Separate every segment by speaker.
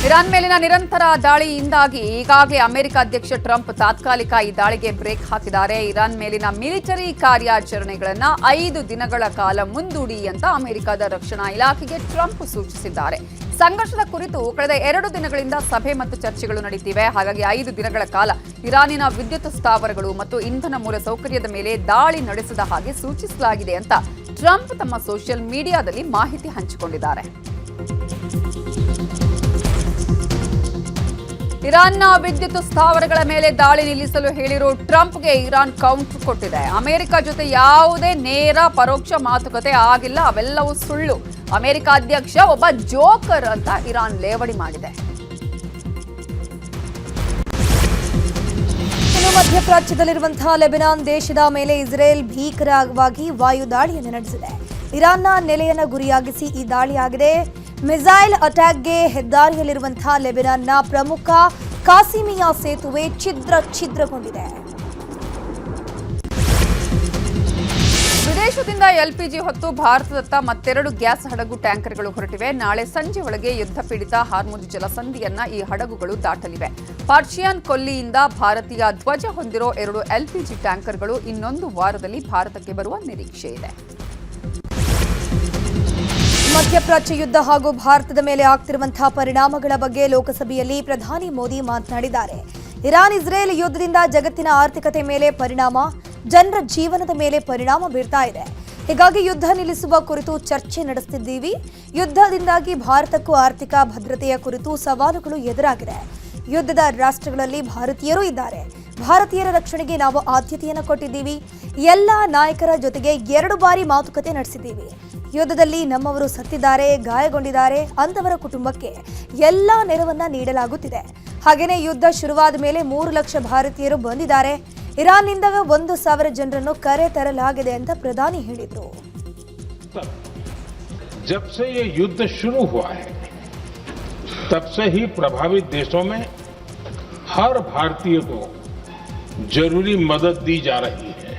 Speaker 1: Iran ಮೇಲಿನ ನಿರಂತರ ದಾಳಿಯಿಂದಾಗಿ ಈಗಾಗಲೇ ಅಮೆರಿಕ ಅಧ್ಯಕ್ಷ ಟ್ರಂಪ್ ತಾತ್ಕಾಲಿಕ ಈ ದಾಳಿಗೆ ಬ್ರೇಕ್ ಹಾಕಿದ್ದಾರೆ. ಇರಾನ್ ಮೇಲಿನ ಮಿಲಿಟರಿ ಕಾರ್ಯಾಚರಣೆಗಳನ್ನು 5 ದಿನಗಳ ಕಾಲ ಮುಂದೂಡಿ ಅಂತ ಅಮೆರಿಕದ ರಕ್ಷಣಾ ಇಲಾಖೆಗೆ ಟ್ರಂಪ್ ಸೂಚಿಸಿದ್ದಾರೆ. ಸಂಘರ್ಷದ ಕುರಿತು ಕಳೆದ 2 ದಿನಗಳಿಂದ ಸಭೆ ಮತ್ತು ಚರ್ಚೆಗಳು ನಡೆಯುತ್ತಿವೆ. ಹಾಗಾಗಿ 5 ದಿನಗಳ ಕಾಲ ಇರಾನಿನ ವಿದ್ಯುತ್ ಸ್ಥಾವರಗಳು ಮತ್ತು ಇಂಧನ ಮೂಲ ಸೌಕರ್ಯದ ಮೇಲೆ ದಾಳಿ ನಡೆಸದ ಹಾಗೆ ಸೂಚಿಸಲಾಗಿದೆ ಅಂತ ಟ್ರಂಪ್ ತಮ್ಮ ಸೋಷಿಯಲ್ ಮೀಡಿಯಾದಲ್ಲಿ ಮಾಹಿತಿ ಹಂಚಿಕೊಂಡಿದ್ದಾರೆ. ಇರಾನ್ನ ವಿದ್ಯುತ್ ಸ್ಥಾವರಗಳ ಮೇಲೆ ದಾಳಿ ನಿಲ್ಲಿಸಲು ಹೇಳಿರೋ ಟ್ರಂಪ್ಗೆ ಇರಾನ್ ಕೌಂಟರ್ ಕೊಟ್ಟಿದೆ. ಅಮೆರಿಕ ಜೊತೆ ಯಾವುದೇ ನೇರ ಪರೋಕ್ಷ ಮಾತುಕತೆ ಆಗಿಲ್ಲ, ಅವೆಲ್ಲವೂ ಸುಳ್ಳು. ಅಮೆರಿಕ ಅಧ್ಯಕ್ಷ ಒಬ್ಬ ಜೋಕರ್ ಅಂತ ಇರಾನ್ ಲೇವಡಿ ಮಾಡಿದೆ.
Speaker 2: ಇನ್ನು ಮಧ್ಯಪ್ರಾಚ್ಯದಲ್ಲಿರುವಂತಹ ಲೆಬನಾನ್ ದೇಶದ ಮೇಲೆ ಇಸ್ರೇಲ್ ಭೀಕರವಾಗಿ ವಾಯು ದಾಳಿಯನ್ನು ನಡೆಸಿದೆ. ಇರಾನ್ನ ನೆಲೆಯನ್ನು ಗುರಿಯಾಗಿಸಿ ಈ ದಾಳಿಯಾಗಿದೆ. ಮಿಸೈಲ್ ಅಟ್ಯಾಕ್ಗೆ ಹೆದ್ದಾರಿಯಲ್ಲಿರುವಂತಹ ಲೆಬನಾನ್ನ ಪ್ರಮುಖ ಕಾಸಿಮಿಯಾ ಸೇತುವೆ ಛಿದ್ರಗೊಂಡಿದೆ.
Speaker 1: ವಿದೇಶದಿಂದ ಎಲ್ಪಿಜಿ ಹೊತ್ತು ಭಾರತದತ್ತ ಮತ್ತೆರಡು ಗ್ಯಾಸ್ ಹಡಗು ಟ್ಯಾಂಕರ್ಗಳು ಹೊರಟಿವೆ. ನಾಳೆ ಸಂಜೆ ಒಳಗೆ ಯುದ್ಧ ಪೀಡಿತ ಹಾರ್ಮುಜ್ ಜಲಸಂಧಿಯನ್ನ ಈ ಹಡಗುಗಳು ದಾಟಲಿವೆ. ಪರ್ಷಿಯನ್ ಕೊಲ್ಲಿಯಿಂದ ಭಾರತೀಯ ಧ್ವಜ ಹೊಂದಿರೋ 2 ಎಲ್ಪಿಜಿ ಟ್ಯಾಂಕರ್ಗಳು ಇನ್ನೊಂದು ವಾರದಲ್ಲಿ ಭಾರತಕ್ಕೆ ಬರುವ ನಿರೀಕ್ಷೆ ಇದೆ.
Speaker 2: ಮಧ್ಯಪ್ರಾಚ್ಯ ಯುದ್ಧ ಹಾಗೂ ಭಾರತದ ಮೇಲೆ ಆಗ್ತಿರುವಂತಹ ಪರಿಣಾಮಗಳ ಬಗ್ಗೆ ಲೋಕಸಭೆಯಲ್ಲಿ ಪ್ರಧಾನಿ ಮೋದಿ ಮಾತನಾಡಿದ್ದಾರೆ. ಇರಾನ್ ಇಸ್ರೇಲ್ ಯುದ್ಧದಿಂದ ಜಗತ್ತಿನ ಆರ್ಥಿಕತೆ ಮೇಲೆ ಪರಿಣಾಮ, ಜನರ ಜೀವನದ ಮೇಲೆ ಪರಿಣಾಮ ಬೀರ್ತಾ ಇದೆ. ಹೀಗಾಗಿ ಯುದ್ಧ ನಿಲ್ಲಿಸುವ ಕುರಿತು ಚರ್ಚೆ ನಡೆಸುತ್ತಿದ್ದೀವಿ. ಯುದ್ಧದಿಂದಾಗಿ ಭಾರತಕ್ಕೂ ಆರ್ಥಿಕ ಭದ್ರತೆಯ ಕುರಿತು ಸವಾಲುಗಳು ಎದುರಾಗಿದೆ. ಯುದ್ಧದ ರಾಷ್ಟ್ರಗಳಲ್ಲಿ ಭಾರತೀಯರು ಇದ್ದಾರೆ. ಭಾರತೀಯರ ರಕ್ಷಣೆಗೆ ನಾವು ಆದ್ಯತೆಯನ್ನು ಕೊಟ್ಟಿದ್ದೀವಿ. ಎಲ್ಲ ನಾಯಕರ ಜೊತೆಗೆ 2 ಬಾರಿ ಮಾತುಕತೆ ನಡೆಸಿದ್ದೀವಿ. ಯುದ್ಧದಲ್ಲಿ ನಮ್ಮವರು ಸತ್ತಿದ್ದಾರೆ, ಗಾಯಗೊಂಡಿದ್ದಾರೆ, ಅಂತವರ ಕುಟುಂಬಕ್ಕೆ ಎಲ್ಲ ನೆರವನ್ನ ನೀಡಲಾಗುತ್ತಿದೆ. ಹಾಗೆಯೇ ಯುದ್ಧ ಶುರುವಾದ ಮೇಲೆ 3 ಲಕ್ಷ ಭಾರತೀಯರು ಬಂದಿದ್ದಾರೆ. ಇರಾನ್ನಿಂದ 1,000 ಜನರನ್ನು ಕರೆ ತರಲಾಗಿದೆ ಅಂತ ಪ್ರಧಾನಿ ಹೇಳಿದರು.
Speaker 3: जब से ये युद्ध शुरू हुआ है तब से ही प्रभावित देशों में हर भारतीय को जरूरी मदद दी जा रही है.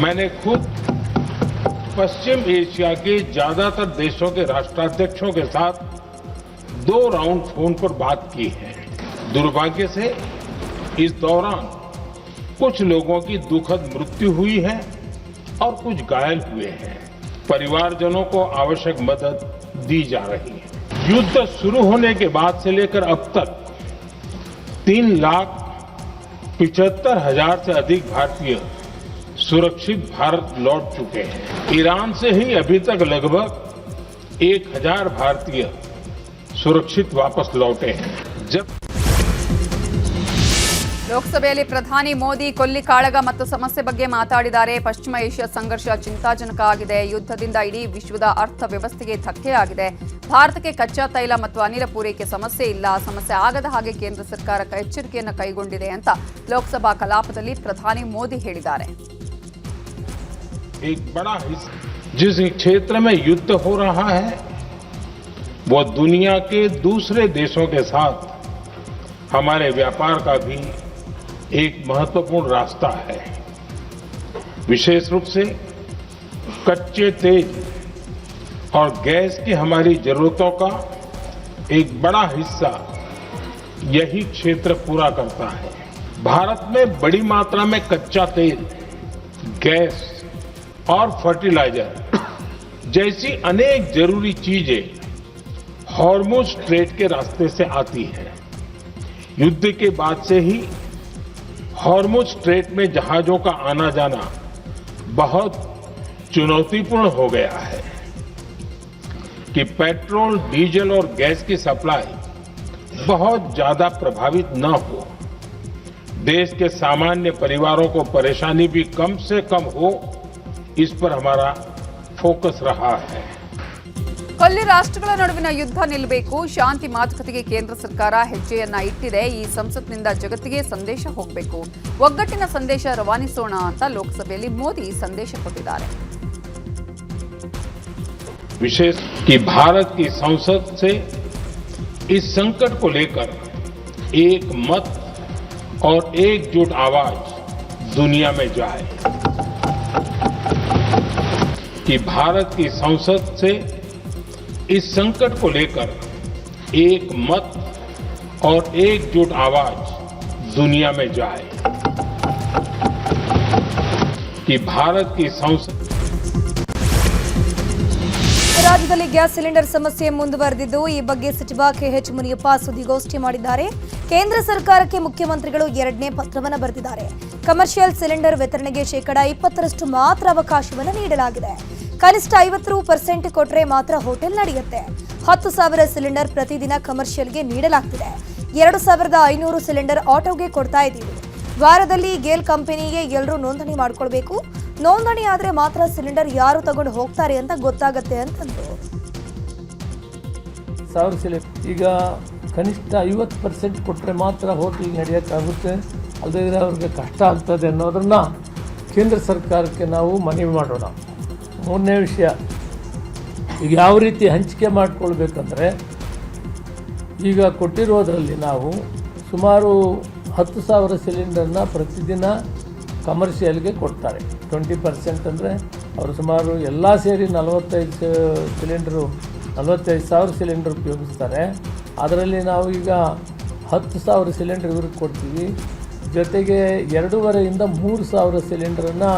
Speaker 3: मैंने खुद पश्चिम एशिया के ज्यादातर देशों के राष्ट्राध्यक्षों के साथ 2 राउंड फोन पर बात की है. दुर्भाग्य से इस दौरान कुछ लोगों की दुखद मृत्यु हुई है और कुछ घायल हुए हैं. परिवारजनों को आवश्यक मदद दी जा रही है. युद्ध शुरू होने के बाद से लेकर अब तक 3,75,000 से अधिक भारतीय सुरक्षित भारत लौट चुके हैं. ईरान से ही अभी तक लगभग 1,000 भारतीय सुरक्षित वापस लौटे हैं. जब
Speaker 1: ಲೋಕಸಭೆಯಲ್ಲಿ ಪ್ರಧಾನಿ ಮೋದಿ ಕೊಲ್ಲಿ ಕಾಳಗ ಮತ್ತು ಸಮಸ್ಯೆ ಬಗ್ಗೆ ಮಾತಾಡಿದ್ದಾರೆ. ಪಶ್ಚಿಮ ಏಷ್ಯಾ ಸಂಘರ್ಷ ಚಿಂತಾಜನಕ ಆಗಿದೆ. ಯುದ್ಧದಿಂದ ಇಡೀ ವಿಶ್ವದ ಅರ್ಥವ್ಯವಸ್ಥೆಗೆ ಧಕ್ಕೆ ಆಗಿದೆ. ಭಾರತಕ್ಕೆ ಕಚ್ಚಾ ತೈಲ ಮತ್ತು ಅನಿಲ ಪೂರೈಕೆ ಸಮಸ್ಯೆ ಇಲ್ಲ. ಸಮಸ್ಯೆ ಆಗದ ಹಾಗೆ ಕೇಂದ್ರ ಸರ್ಕಾರ ಎಚ್ಚರಿಕೆಯನ್ನು ಕೈಗೊಂಡಿದೆ ಅಂತ ಲೋಕಸಭಾ ಕಲಾಪದಲ್ಲಿ ಪ್ರಧಾನಿ ಮೋದಿ ಹೇಳಿದ್ದಾರೆ.
Speaker 3: एक बड़ा हिस्सा जिस क्षेत्र में युद्ध हो रहा है वो दुनिया के दूसरे देशों के साथ हमारे व्यापार का भी एक महत्वपूर्ण रास्ता है. विशेष रूप से कच्चे तेल और गैस की हमारी जरूरतों का एक बड़ा हिस्सा यही क्षेत्र पूरा करता है. भारत में बड़ी मात्रा में कच्चा तेल, गैस और फर्टिलाइजर जैसी अनेक जरूरी चीजें हॉर्मुज स्ट्रेट के रास्ते से आती हैं. युद्ध के बाद से ही हॉर्मुज स्ट्रेट में जहाजों का आना जाना बहुत चुनौतीपूर्ण हो गया है कि पेट्रोल, डीजल और गैस की सप्लाई बहुत ज्यादा प्रभावित न हो. देश के सामान्य परिवारों को परेशानी भी कम से कम हो, इस पर हमारा फोकस रहा है.
Speaker 1: ಕೊಲ್ಲಿ ರಾಷ್ಟ್ರಗಳ ನಡುವಿನ ಯುದ್ಧ ನಿಲ್ಲಬೇಕು, ಶಾಂತಿ ಮಾತುಕತೆಗೆ ಕೇಂದ್ರ ಸರ್ಕಾರ ಹೆಜ್ಜೆಯನ್ನ ಇಟ್ಟಿದೆ. ಈ ಸಂಸತ್ನಿಂದ ಜಗತ್ತಿಗೆ ಸಂದೇಶ ಹೋಗಬೇಕು, ಒಗ್ಗಟ್ಟಿನ ಸಂದೇಶ ರವಾನಿಸೋಣ ಅಂತ ಲೋಕಸಭೆಯಲ್ಲಿ ಮೋದಿ ಸಂದೇಶ ಕೊಟ್ಟಿದ್ದಾರೆ.
Speaker 3: विशेष कि भारत की संसद से इस संकट को लेकर एक मत और एकजुट आवाज दुनिया में जाए. कि भारत की संसद से इस संकट को लेकर एक मत और एकजुट आवाज दुनिया में जाए कि भारत की संसद
Speaker 2: ರಾಜ್ಯದಲ್ಲಿ ಗ್ಯಾಸ್ ಸಿಲಿಂಡರ್ ಸಮಸ್ಯೆ ಮುಂದುವರೆದಿದ್ದು ಈ ಬಗ್ಗೆ ಸಚಿವ ಕೆಎಚ್ ಮುನಿಯಪ್ಪ ಸುದ್ದಿಗೋಷ್ಠಿ ಮಾಡಿದ್ದಾರೆ. ಕೇಂದ್ರ ಸರ್ಕಾರಕ್ಕೆ ಮುಖ್ಯಮಂತ್ರಿಗಳು ಎರಡನೇ ಪತ್ರವನ್ನು ಬರೆದಿದ್ದಾರೆ. ಕಮರ್ಷಿಯಲ್ ಸಿಲಿಂಡರ್ ವಿತರಣೆಗೆ ಶೇಕಡಾ 20% ಮಾತ್ರ ಅವಕಾಶವನ್ನು ನೀಡಲಾಗಿದೆ. ಕನಿಷ್ಠ 50% ಕೊಟ್ಟರೆ ಮಾತ್ರ ಹೋಟೆಲ್ ನಡೆಯುತ್ತೆ. 10,000 ಸಿಲಿಂಡರ್ ಪ್ರತಿದಿನ ಕಮರ್ಷಿಯಲ್ಗೆ ನೀಡಲಾಗ್ತಿದೆ. 2,500 ಸಿಲಿಂಡರ್ ಆಟೋಗೆ ಕೊಡ್ತಾ ಇದ್ದೀವಿ. ವಾರದಲ್ಲಿ ಗೇಲ್ ಕಂಪನಿಗೆ ಎಲ್ಲರೂ ನೋಂದಣಿ ಮಾಡ್ಕೊಳ್ಬೇಕು. ನೋಂದಣಿ ಆದ್ರೆ ಮಾತ್ರ ಸಿಲಿಂಡರ್ ಯಾರು ತಗೊಂಡು ಹೋಗ್ತಾರೆ ಅಂತ ಗೊತ್ತಾಗತ್ತೆ ಅಂತಂದ್ರು.
Speaker 4: 1000 ಸಿಲಿಂಡರ್ ಈಗ ಕನಿಷ್ಠ 50% ಕೊಟ್ಟರೆ ಮಾತ್ರ ಹೋಟೆಲ್ ನಡೆಯೋಕ್ಕಾಗುತ್ತೆ, ಅಲ್ಲದೇ ಅವ್ರಿಗೆ ಕಷ್ಟ ಆಗ್ತದೆ ಅನ್ನೋದನ್ನು ಕೇಂದ್ರ ಸರ್ಕಾರಕ್ಕೆ ನಾವು ಮನವಿ ಮಾಡೋಣ. ಮೂರನೇ ವಿಷಯ, ಈಗ ಯಾವ ರೀತಿ ಹಂಚಿಕೆ ಮಾಡಿಕೊಳ್ಬೇಕಂದ್ರೆ, ಈಗ ಕೊಟ್ಟಿರೋದರಲ್ಲಿ ನಾವು ಸುಮಾರು 10,000 ಸಿಲಿಂಡರ್ನ ಪ್ರತಿದಿನ ಕಮರ್ಷಿಯಲ್ಗೆ ಕೊಡ್ತಾರೆ. 20% ಅಂದರೆ ಅವರು ಸುಮಾರು ಎಲ್ಲ ಸೇರಿ 45,000 ಸಿಲಿಂಡರ್ ಉಪಯೋಗಿಸ್ತಾರೆ. ಅದರಲ್ಲಿ ನಾವು ಈಗ 10,000 ಸಿಲಿಂಡರ್ ಇವ್ರಿಗೆ ಕೊಡ್ತೀವಿ. ಜೊತೆಗೆ 2,500 ಇಂದ 3,000 ಸಿಲಿಂಡರನ್ನು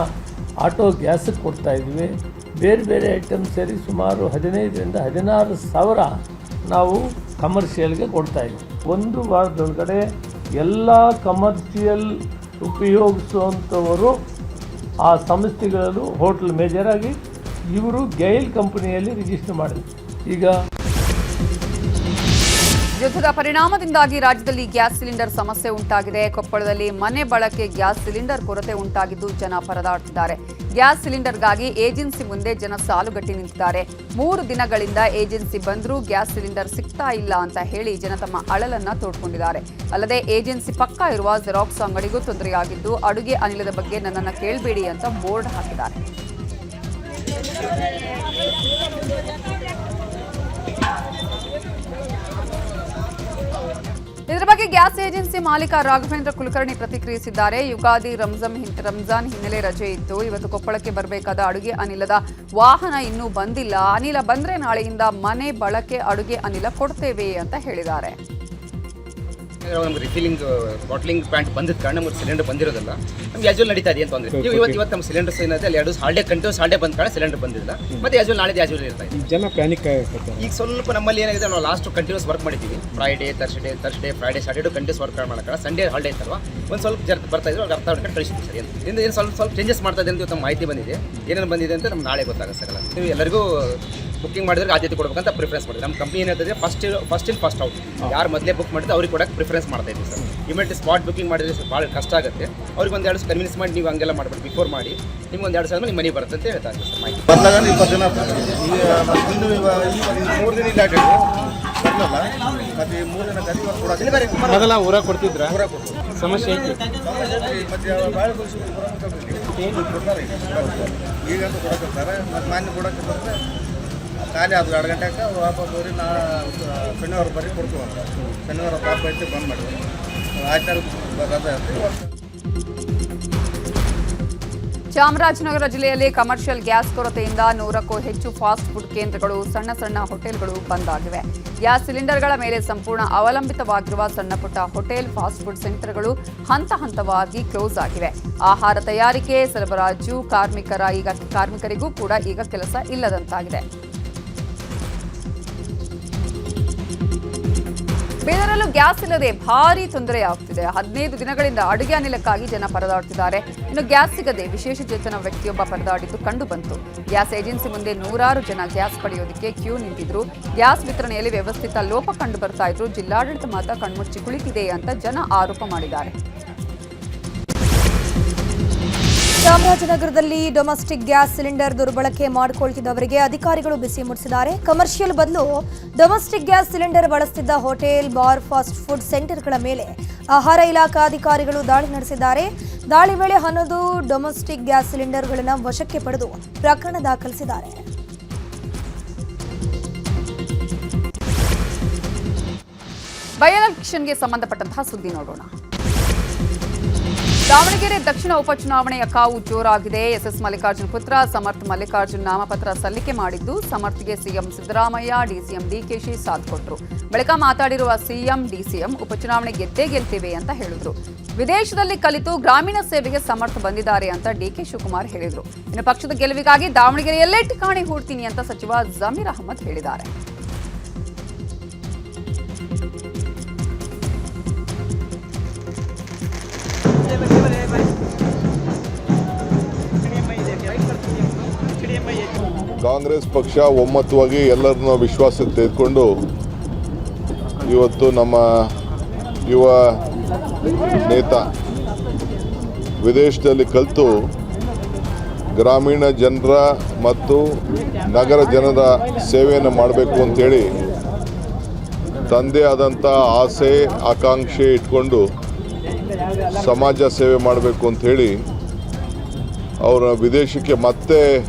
Speaker 4: ಆಟೋ ಗ್ಯಾಸಿಗೆ ಕೊಡ್ತಾಯಿದ್ವಿ. ಬೇರೆ ಬೇರೆ ಐಟಮ್ ಸೇರಿ ಸುಮಾರು 15,000 ರಿಂದ 16,000 ನಾವು ಕಮರ್ಷಿಯಲ್ಗೆ ಕೊಡ್ತಾಯಿದ್ವಿ. ಒಂದು ವಾರದೊಳಗಡೆ ಎಲ್ಲ ಕಮರ್ಷಿಯಲ್ ಉಪಯೋಗಿಸುವಂಥವರು ಆ ಸಂಸ್ಥೆಗಳಲ್ಲೂ ಹೋಟೆಲ್ ಮೇಜರಾಗಿ ಇವರು ಗೈಲ್ ಕಂಪನಿಯಲ್ಲಿ ರಿಜಿಸ್ಟರ್ ಮಾಡಿದ್ರು. ಈಗ
Speaker 1: ಯುದ್ಧದ ಪರಿಣಾಮದಿಂದಾಗಿ ರಾಜ್ಯದಲ್ಲಿ ಗ್ಯಾಸ್ ಸಿಲಿಂಡರ್ ಸಮಸ್ಯೆ ಉಂಟಾಗಿದೆ. ಕೊಪ್ಪಳದಲ್ಲಿ ಮನೆ ಬಳಕೆ ಗ್ಯಾಸ್ ಸಿಲಿಂಡರ್ ಕೊರತೆ ಉಂಟಾಗಿದ್ದು ಜನ ಪರದಾಡುತ್ತಿದ್ದಾರೆ. ಗ್ಯಾಸ್ ಸಿಲಿಂಡರ್ಗಾಗಿ ಏಜೆನ್ಸಿ ಮುಂದೆ ಜನ ಸಾಲುಗಟ್ಟಿ ನಿಂತಿದ್ದಾರೆ. 3 ದಿನಗಳಿಂದ ಏಜೆನ್ಸಿ ಬಂದರೂ ಗ್ಯಾಸ್ ಸಿಲಿಂಡರ್ ಸಿಗ್ತಾ ಇಲ್ಲ ಅಂತ ಹೇಳಿ ಜನ ತಮ್ಮ ಅಳಲನ್ನ ತೋಡ್ಕೊಂಡಿದ್ದಾರೆ. ಅಲ್ಲದೆ ಏಜೆನ್ಸಿ ಪಕ್ಕ ಇರುವ ಜೆರಾಕ್ಸ್ ಅಂಗಡಿಗೂ ತೊಂದರೆಯಾಗಿದ್ದು ಅಡುಗೆ ಅನಿಲದ ಬಗ್ಗೆ ನನ್ನನ್ನು ಕೇಳಬೇಡಿ ಅಂತ ಬೋರ್ಡ್ ಹಾಕಿದ್ದಾರೆ. ಇದರ ಬಗ್ಗೆ ಗ್ಯಾಸ್ ಏಜೆನ್ಸಿ ಮಾಲೀಕ ರಾಘವೇಂದ್ರ ಕುಲಕರ್ಣಿ ಪ್ರತಿಕ್ರಿಯಿಸಿದ್ದಾರೆ. ಯುಗಾದಿ ರಂಜಾನ್ ಹಿನ್ನೆಲೆ ರಜೆ ಇತ್ತು. ಇವತ್ತು ಕೊಪ್ಪಳಕ್ಕೆ ಬರಬೇಕಾದ ಅಡುಗೆ ಅನಿಲದ ವಾಹನ ಇನ್ನೂ ಬಂದಿಲ್ಲ. ಅನಿಲ ಬಂದ್ರೆ ನಾಳೆಯಿಂದ ಮನೆ ಬಳಕೆ ಅಡುಗೆ ಅನಿಲ ಕೊಡ್ತೇವೆ ಅಂತ ಹೇಳಿದ್ದಾರೆ.
Speaker 5: ನಮ್ಗೆ ರಿಫಿಲಿಂಗ್ ಬಾಟ್ಲಿಂಗ್ ಪ್ಲಾಂಟ್ ಬಂದಿದ್ದ ಕಾರಣ ನಮ್ಗೆ ಸಿಲಿಂಡರ್ ಬಂದಿರೋದಿಲ್ಲ. ನಮ್ಗೆ ಯಾಜುವಲ್ ನಡೀತಾ ಇದೆ ಅಂತ ಅಂದ್ರೆ ಇವತ್ತು ನಮ್ಮ ಸಿಲಿಂಡರ್ಸ್ ಏನಾದ್ರೆ ಅಲ್ಲಿ 2 ಹಾಲ್ಡೇ ಕಂಟಿನ್ಯೂಸ್ ಹಾಲ್ಡೇ ಬಂದ ಕಾರಣ ಸಿಲಿಂಡರ್ ಬಂದಿಲ್ಲ. ಮತ್ತೆ ಯಾಜುವಲ್ ನಾಳೆ ಯಾಜುವಲ್ ಇರ್ತಾ ಇದೆ.
Speaker 6: ಜನ ಪ್ಯಾನಿಕ್
Speaker 5: ಈಗ ಸ್ವಲ್ಪ ನಮ್ಮಲ್ಲಿ ಏನಾಗಿದೆ, ನಾವು ಲಾಸ್ಟ್ ಕಂಟಿನ್ಯೂಸ್ ವರ್ಕ್ ಮಾಡಿದ್ದೀವಿ. Friday Friday Saturday continuous work ಮಾಡೋಣ. ಸಂಡೇ ಹಾಲ್ಡೇ ಇತ್ತಲ್ವಾ, ಒಂದು ಸ್ವಲ್ಪ ಬರ್ತಾ ಇದ್ರು ಅರ್ಥ ಮಾಡ್ಕೊಂಡು ಕಳಿಸ್ತೀವಿ ಸರಿ ಅಂತ. ಏನು ಸ್ವಲ್ಪ ಚೇಂಜಸ್ ಮಾಡ್ತಾ ಇದೆ ಅಂತ ನಮ್ಮ ಮಾಹಿತಿ ಬಂದಿದೆ. ಏನೇನು ಬಂದಿದೆ ಅಂತ ನಮ್ಗೆ ನಾಳೆ ಗೊತ್ತಾಗಲ್ಲ. ನೀವು ಎಲ್ಲರಿಗೂ ಬುಕ್ಕಿಂಗ್ ಮಾಡಿದ್ರೆ ಆದ್ಯತೆ ಕೊಡಬೇಕಂತ ಪ್ರಿಫರೆನ್ಸ್ ಮಾಡಿದ್ವಿ. ನಮ್ಮ ಕಂಪ್ನಿ ಏನಾಗ್ತದೆ ಫಸ್ಟ್ ಇನ್ ಫಸ್ಟ್ ಔಟ್, ಯಾರು ಮೊದಲೇ ಬುಕ್ ಮಾಡಿದ್ರೆ ಅವ್ರಿಗೆ ಕೊಡೋಕೆ ಪ್ರಿಫರೆನ್ಸ್ ಮಾಡ್ತಾ ಇದ್ದೀವಿ ಸರ್. ಇಮಿಡಿಯೇಟ್ ಸ್ಪಾಟ್ ಬುಕಿಂಗ್ ಮಾಡಿದ್ರೆ ಭಾಳ ಕಷ್ಟ ಆಗುತ್ತೆ. ಅವ್ರಿಗೆ ಒಂದು 2 ಕನ್ವಿನ್ಸ್ ಮಾಡಿ ನೀವು ಹಂಗೆಲ್ಲ ಮಾಡಬೇಕು. ಬಿಫೋರ್ ಮಾಡಿ ನಿಮ್ಗೆ ಒಂದು 2 ನಿಮ್ಮ ಮನೆ ಬರುತ್ತೆ ಅಂತ ಹೇಳ್ತಾ ಇದ್ದೀವಿ ಸರ್. ಮಾಹಿತಿ
Speaker 7: ಬದಲಾಗ 20 ಜನ ಈಗ 3 ದಿನ ಇಲ್ಲ ಮತ್ತೆ 3 ದಿನ ಕರಿ ಕೊಡೋದು
Speaker 6: ಮೊದಲ ಊರಾಗ ಕೊಡ್ತಿದ್ರ ಸಮಸ್ಯೆ ಐತಿ.
Speaker 7: ಮತ್ತೆ ಭಾಳ ಕೊಡ್ತಾರೆ ಈಗಂತೂ ಕೊಡಕತ್ತಾರೆ. ಮತ್ತು ಮಾನ್ಯ ಕೊಡಕ್ಕೆ ಖಾಲಿ ಅದು 2 ಗಂಟೆಗೆ ವಾಪಸ್ ಹೋಗಿ ಶನಿವಾರ ಬರೀ ಕೊಡ್ತೀವಂತ. ಶನಿವಾರ ಪಾಪ ಐತೆ ಬಂದ್ ಮಾಡಿದ್ವಿ. ಆಯ್ತಾರು ರಜೆ
Speaker 1: ಚಾಮರಾಜನಗರ ಜಿಲ್ಲೆಯಲ್ಲಿ ಕಮರ್ಷಿಯಲ್ ಗ್ಯಾಸ್ ಕೊರತೆಯಿಂದ 100ಕ್ಕೂ ಹೆಚ್ಚು ಫಾಸ್ಟ್ ಫುಡ್ ಕೇಂದ್ರಗಳು, ಸಣ್ಣ ಹೋಟೆಲ್ಗಳು ಬಂದ್ ಆಗಿವೆ. ಗ್ಯಾಸ್ ಸಿಲಿಂಡರ್ಗಳ ಮೇಲೆ ಸಂಪೂರ್ಣ ಅವಲಂಬಿತವಾಗಿರುವ ಸಣ್ಣಪುಟ್ಟ ಹೋಟೆಲ್, ಫಾಸ್ಟ್ ಫುಡ್ ಸೆಂಟರ್ಗಳು ಹಂತವಾಗಿ ಕ್ಲೋಸ್ ಆಗಿವೆ. ಆಹಾರ ತಯಾರಿಕೆ, ಸರಬರಾಜು ಕಾರ್ಮಿಕರಿಗೂ ಕೂಡ ಈಗ ಕೆಲಸ ಇಲ್ಲದಂತಾಗಿದೆ. ಬೇದರಲ್ಲೂ ಗ್ಯಾಸ್ ಇಲ್ಲದೆ ಭಾರೀ ತೊಂದರೆಯಾಗುತ್ತಿದೆ. 15 ದಿನಗಳಿಂದ ಅಡುಗೆ ಅನಿಲಕ್ಕಾಗಿ ಜನ ಪರದಾಡುತ್ತಿದ್ದಾರೆ. ಇನ್ನು ಗ್ಯಾಸ್ ಸಿಗದೆ ವಿಶೇಷ ಚೇತನ ವ್ಯಕ್ತಿಯೊಬ್ಬ ಪರದಾಡಿದ್ದು ಕಂಡುಬಂತು. ಗ್ಯಾಸ್ ಏಜೆನ್ಸಿ ಮುಂದೆ 100 ಜನ ಗ್ಯಾಸ್ ಪಡೆಯೋದಕ್ಕೆ ಕ್ಯೂ ನಿಂತಿದ್ರು. ಗ್ಯಾಸ್ ವಿತರಣೆಯಲ್ಲಿ ವ್ಯವಸ್ಥಿತ ಲೋಪ ಕಂಡು ಬರ್ತಾ ಇದ್ರು. ಜಿಲ್ಲಾಡಳಿತ ಮಾತ್ರ ಕಣ್ಮುಚ್ಚಿ ಕುಳಿತಿದೆ ಅಂತ ಜನ ಆರೋಪ ಮಾಡಿದ್ದಾರೆ.
Speaker 2: ಚಾಮರಾಜನಗರದಲ್ಲಿ ಡೊಮೆಸ್ಟಿಕ್ ಗ್ಯಾಸ್ ಸಿಲಿಂಡರ್ ದುರ್ಬಳಕೆ ಮಾಡಿಕೊಳ್ತಿದ್ದವರಿಗೆ ಅಧಿಕಾರಿಗಳು ಬಿಸಿ ಮುಟ್ಟಿಸಿದ್ದಾರೆ. ಕಮರ್ಷಿಯಲ್ ಬದಲು ಡೊಮೆಸ್ಟಿಕ್ ಗ್ಯಾಸ್ ಸಿಲಿಂಡರ್ ಬಳಸುತ್ತಿದ್ದ ಹೋಟೆಲ್, ಬಾರ್, ಫಾಸ್ಟ್ ಫುಡ್ ಸೆಂಟರ್ಗಳ ಮೇಲೆ ಆಹಾರ ಇಲಾಖಾ ಅಧಿಕಾರಿಗಳು ದಾಳಿ ನಡೆಸಿದ್ದಾರೆ. ದಾಳಿ ವೇಳೆ 11 ಡೊಮೆಸ್ಟಿಕ್ ಗ್ಯಾಸ್ ಸಿಲಿಂಡರ್ಗಳನ್ನು ವಶಕ್ಕೆ ಪಡೆದು ಪ್ರಕರಣ ದಾಖಲಿಸಿದ್ದಾರೆ.
Speaker 1: ಬೈ ಎಲೆಕ್ಷನ್ಗೆ ಸಂಬಂಧಪಟ್ಟಂತಹ ಸುದ್ದಿ ನೋಡೋಣ. ದಾವಣಗೆರೆ ದಕ್ಷಿಣ ಉಪಚುನಾವಣೆಯ ಕಾವು ಜೋರಾಗಿದೆ. ಎಸ್ಎಸ್ ಮಲ್ಲಿಕಾರ್ಜುನ್ ಪುತ್ರ ಸಮರ್ಥ್ ಮಲ್ಲಿಕಾರ್ಜುನ್ ನಾಮಪತ್ರ ಸಲ್ಲಿಕೆ ಮಾಡಿದ್ದು, ಸಮರ್ಥ್ಗೆ ಸಿಎಂ ಸಿದ್ದರಾಮಯ್ಯ, ಡಿಸಿಎಂ ಡಿಕೆಶಿ ಸಾಥ್ ಕೊಟ್ಟರು. ಬಳಿಕ ಮಾತಾಡಿರುವ ಸಿಎಂ, ಡಿಸಿಎಂ ಉಪಚುನಾವಣೆ ಗೆದ್ದೇ ಗೆಲ್ತೇವೆ ಅಂತ ಹೇಳಿದ್ರು. ವಿದೇಶದಲ್ಲಿ ಕಲಿತು ಗ್ರಾಮೀಣ ಸೇವೆಗೆ ಸಮರ್ಥ್ ಬಂದಿದ್ದಾರೆ ಅಂತ ಡಿಕೆ ಶಿವಕುಮಾರ್ ಹೇಳಿದ್ರು. ಇನ್ನು ಪಕ್ಷದ ಗೆಲುವಿಗಾಗಿ ದಾವಣಗೆರೆಯಲ್ಲೇ ಠಿಕಾಣಿ ಹೂಡ್ತೀನಿ ಅಂತ ಸಚಿವ ಜಮೀರ್ ಅಹಮದ್ ಹೇಳಿದ್ದಾರೆ.
Speaker 8: ಕಾಂಗ್ರೆಸ್ ಪಕ್ಷ ಒಮ್ಮತವಾಗಿ ಎಲ್ಲರನ್ನ ವಿಶ್ವಾಸಕ್ಕೆ ತೆಗೆದುಕೊಂಡು ಇವತ್ತು ನಮ್ಮ ಯುವ ನೇತಾ ವಿದೇಶದಲ್ಲಿ ಕಲಿತು ಗ್ರಾಮೀಣ ಜನರ ಮತ್ತು ನಗರ ಜನರ ಸೇವೆಯನ್ನು ಮಾಡಬೇಕು ಅಂತೇಳಿ ತಂದೆ ಆದಂಥ ಆಸೆ ಆಕಾಂಕ್ಷೆ ಇಟ್ಕೊಂಡು ಸಮಾಜ ಸೇವೆ ಮಾಡಬೇಕು ಅಂಥೇಳಿ ಅವರ ವಿದೇಶಕ್ಕೆ ಮತ್ತೆ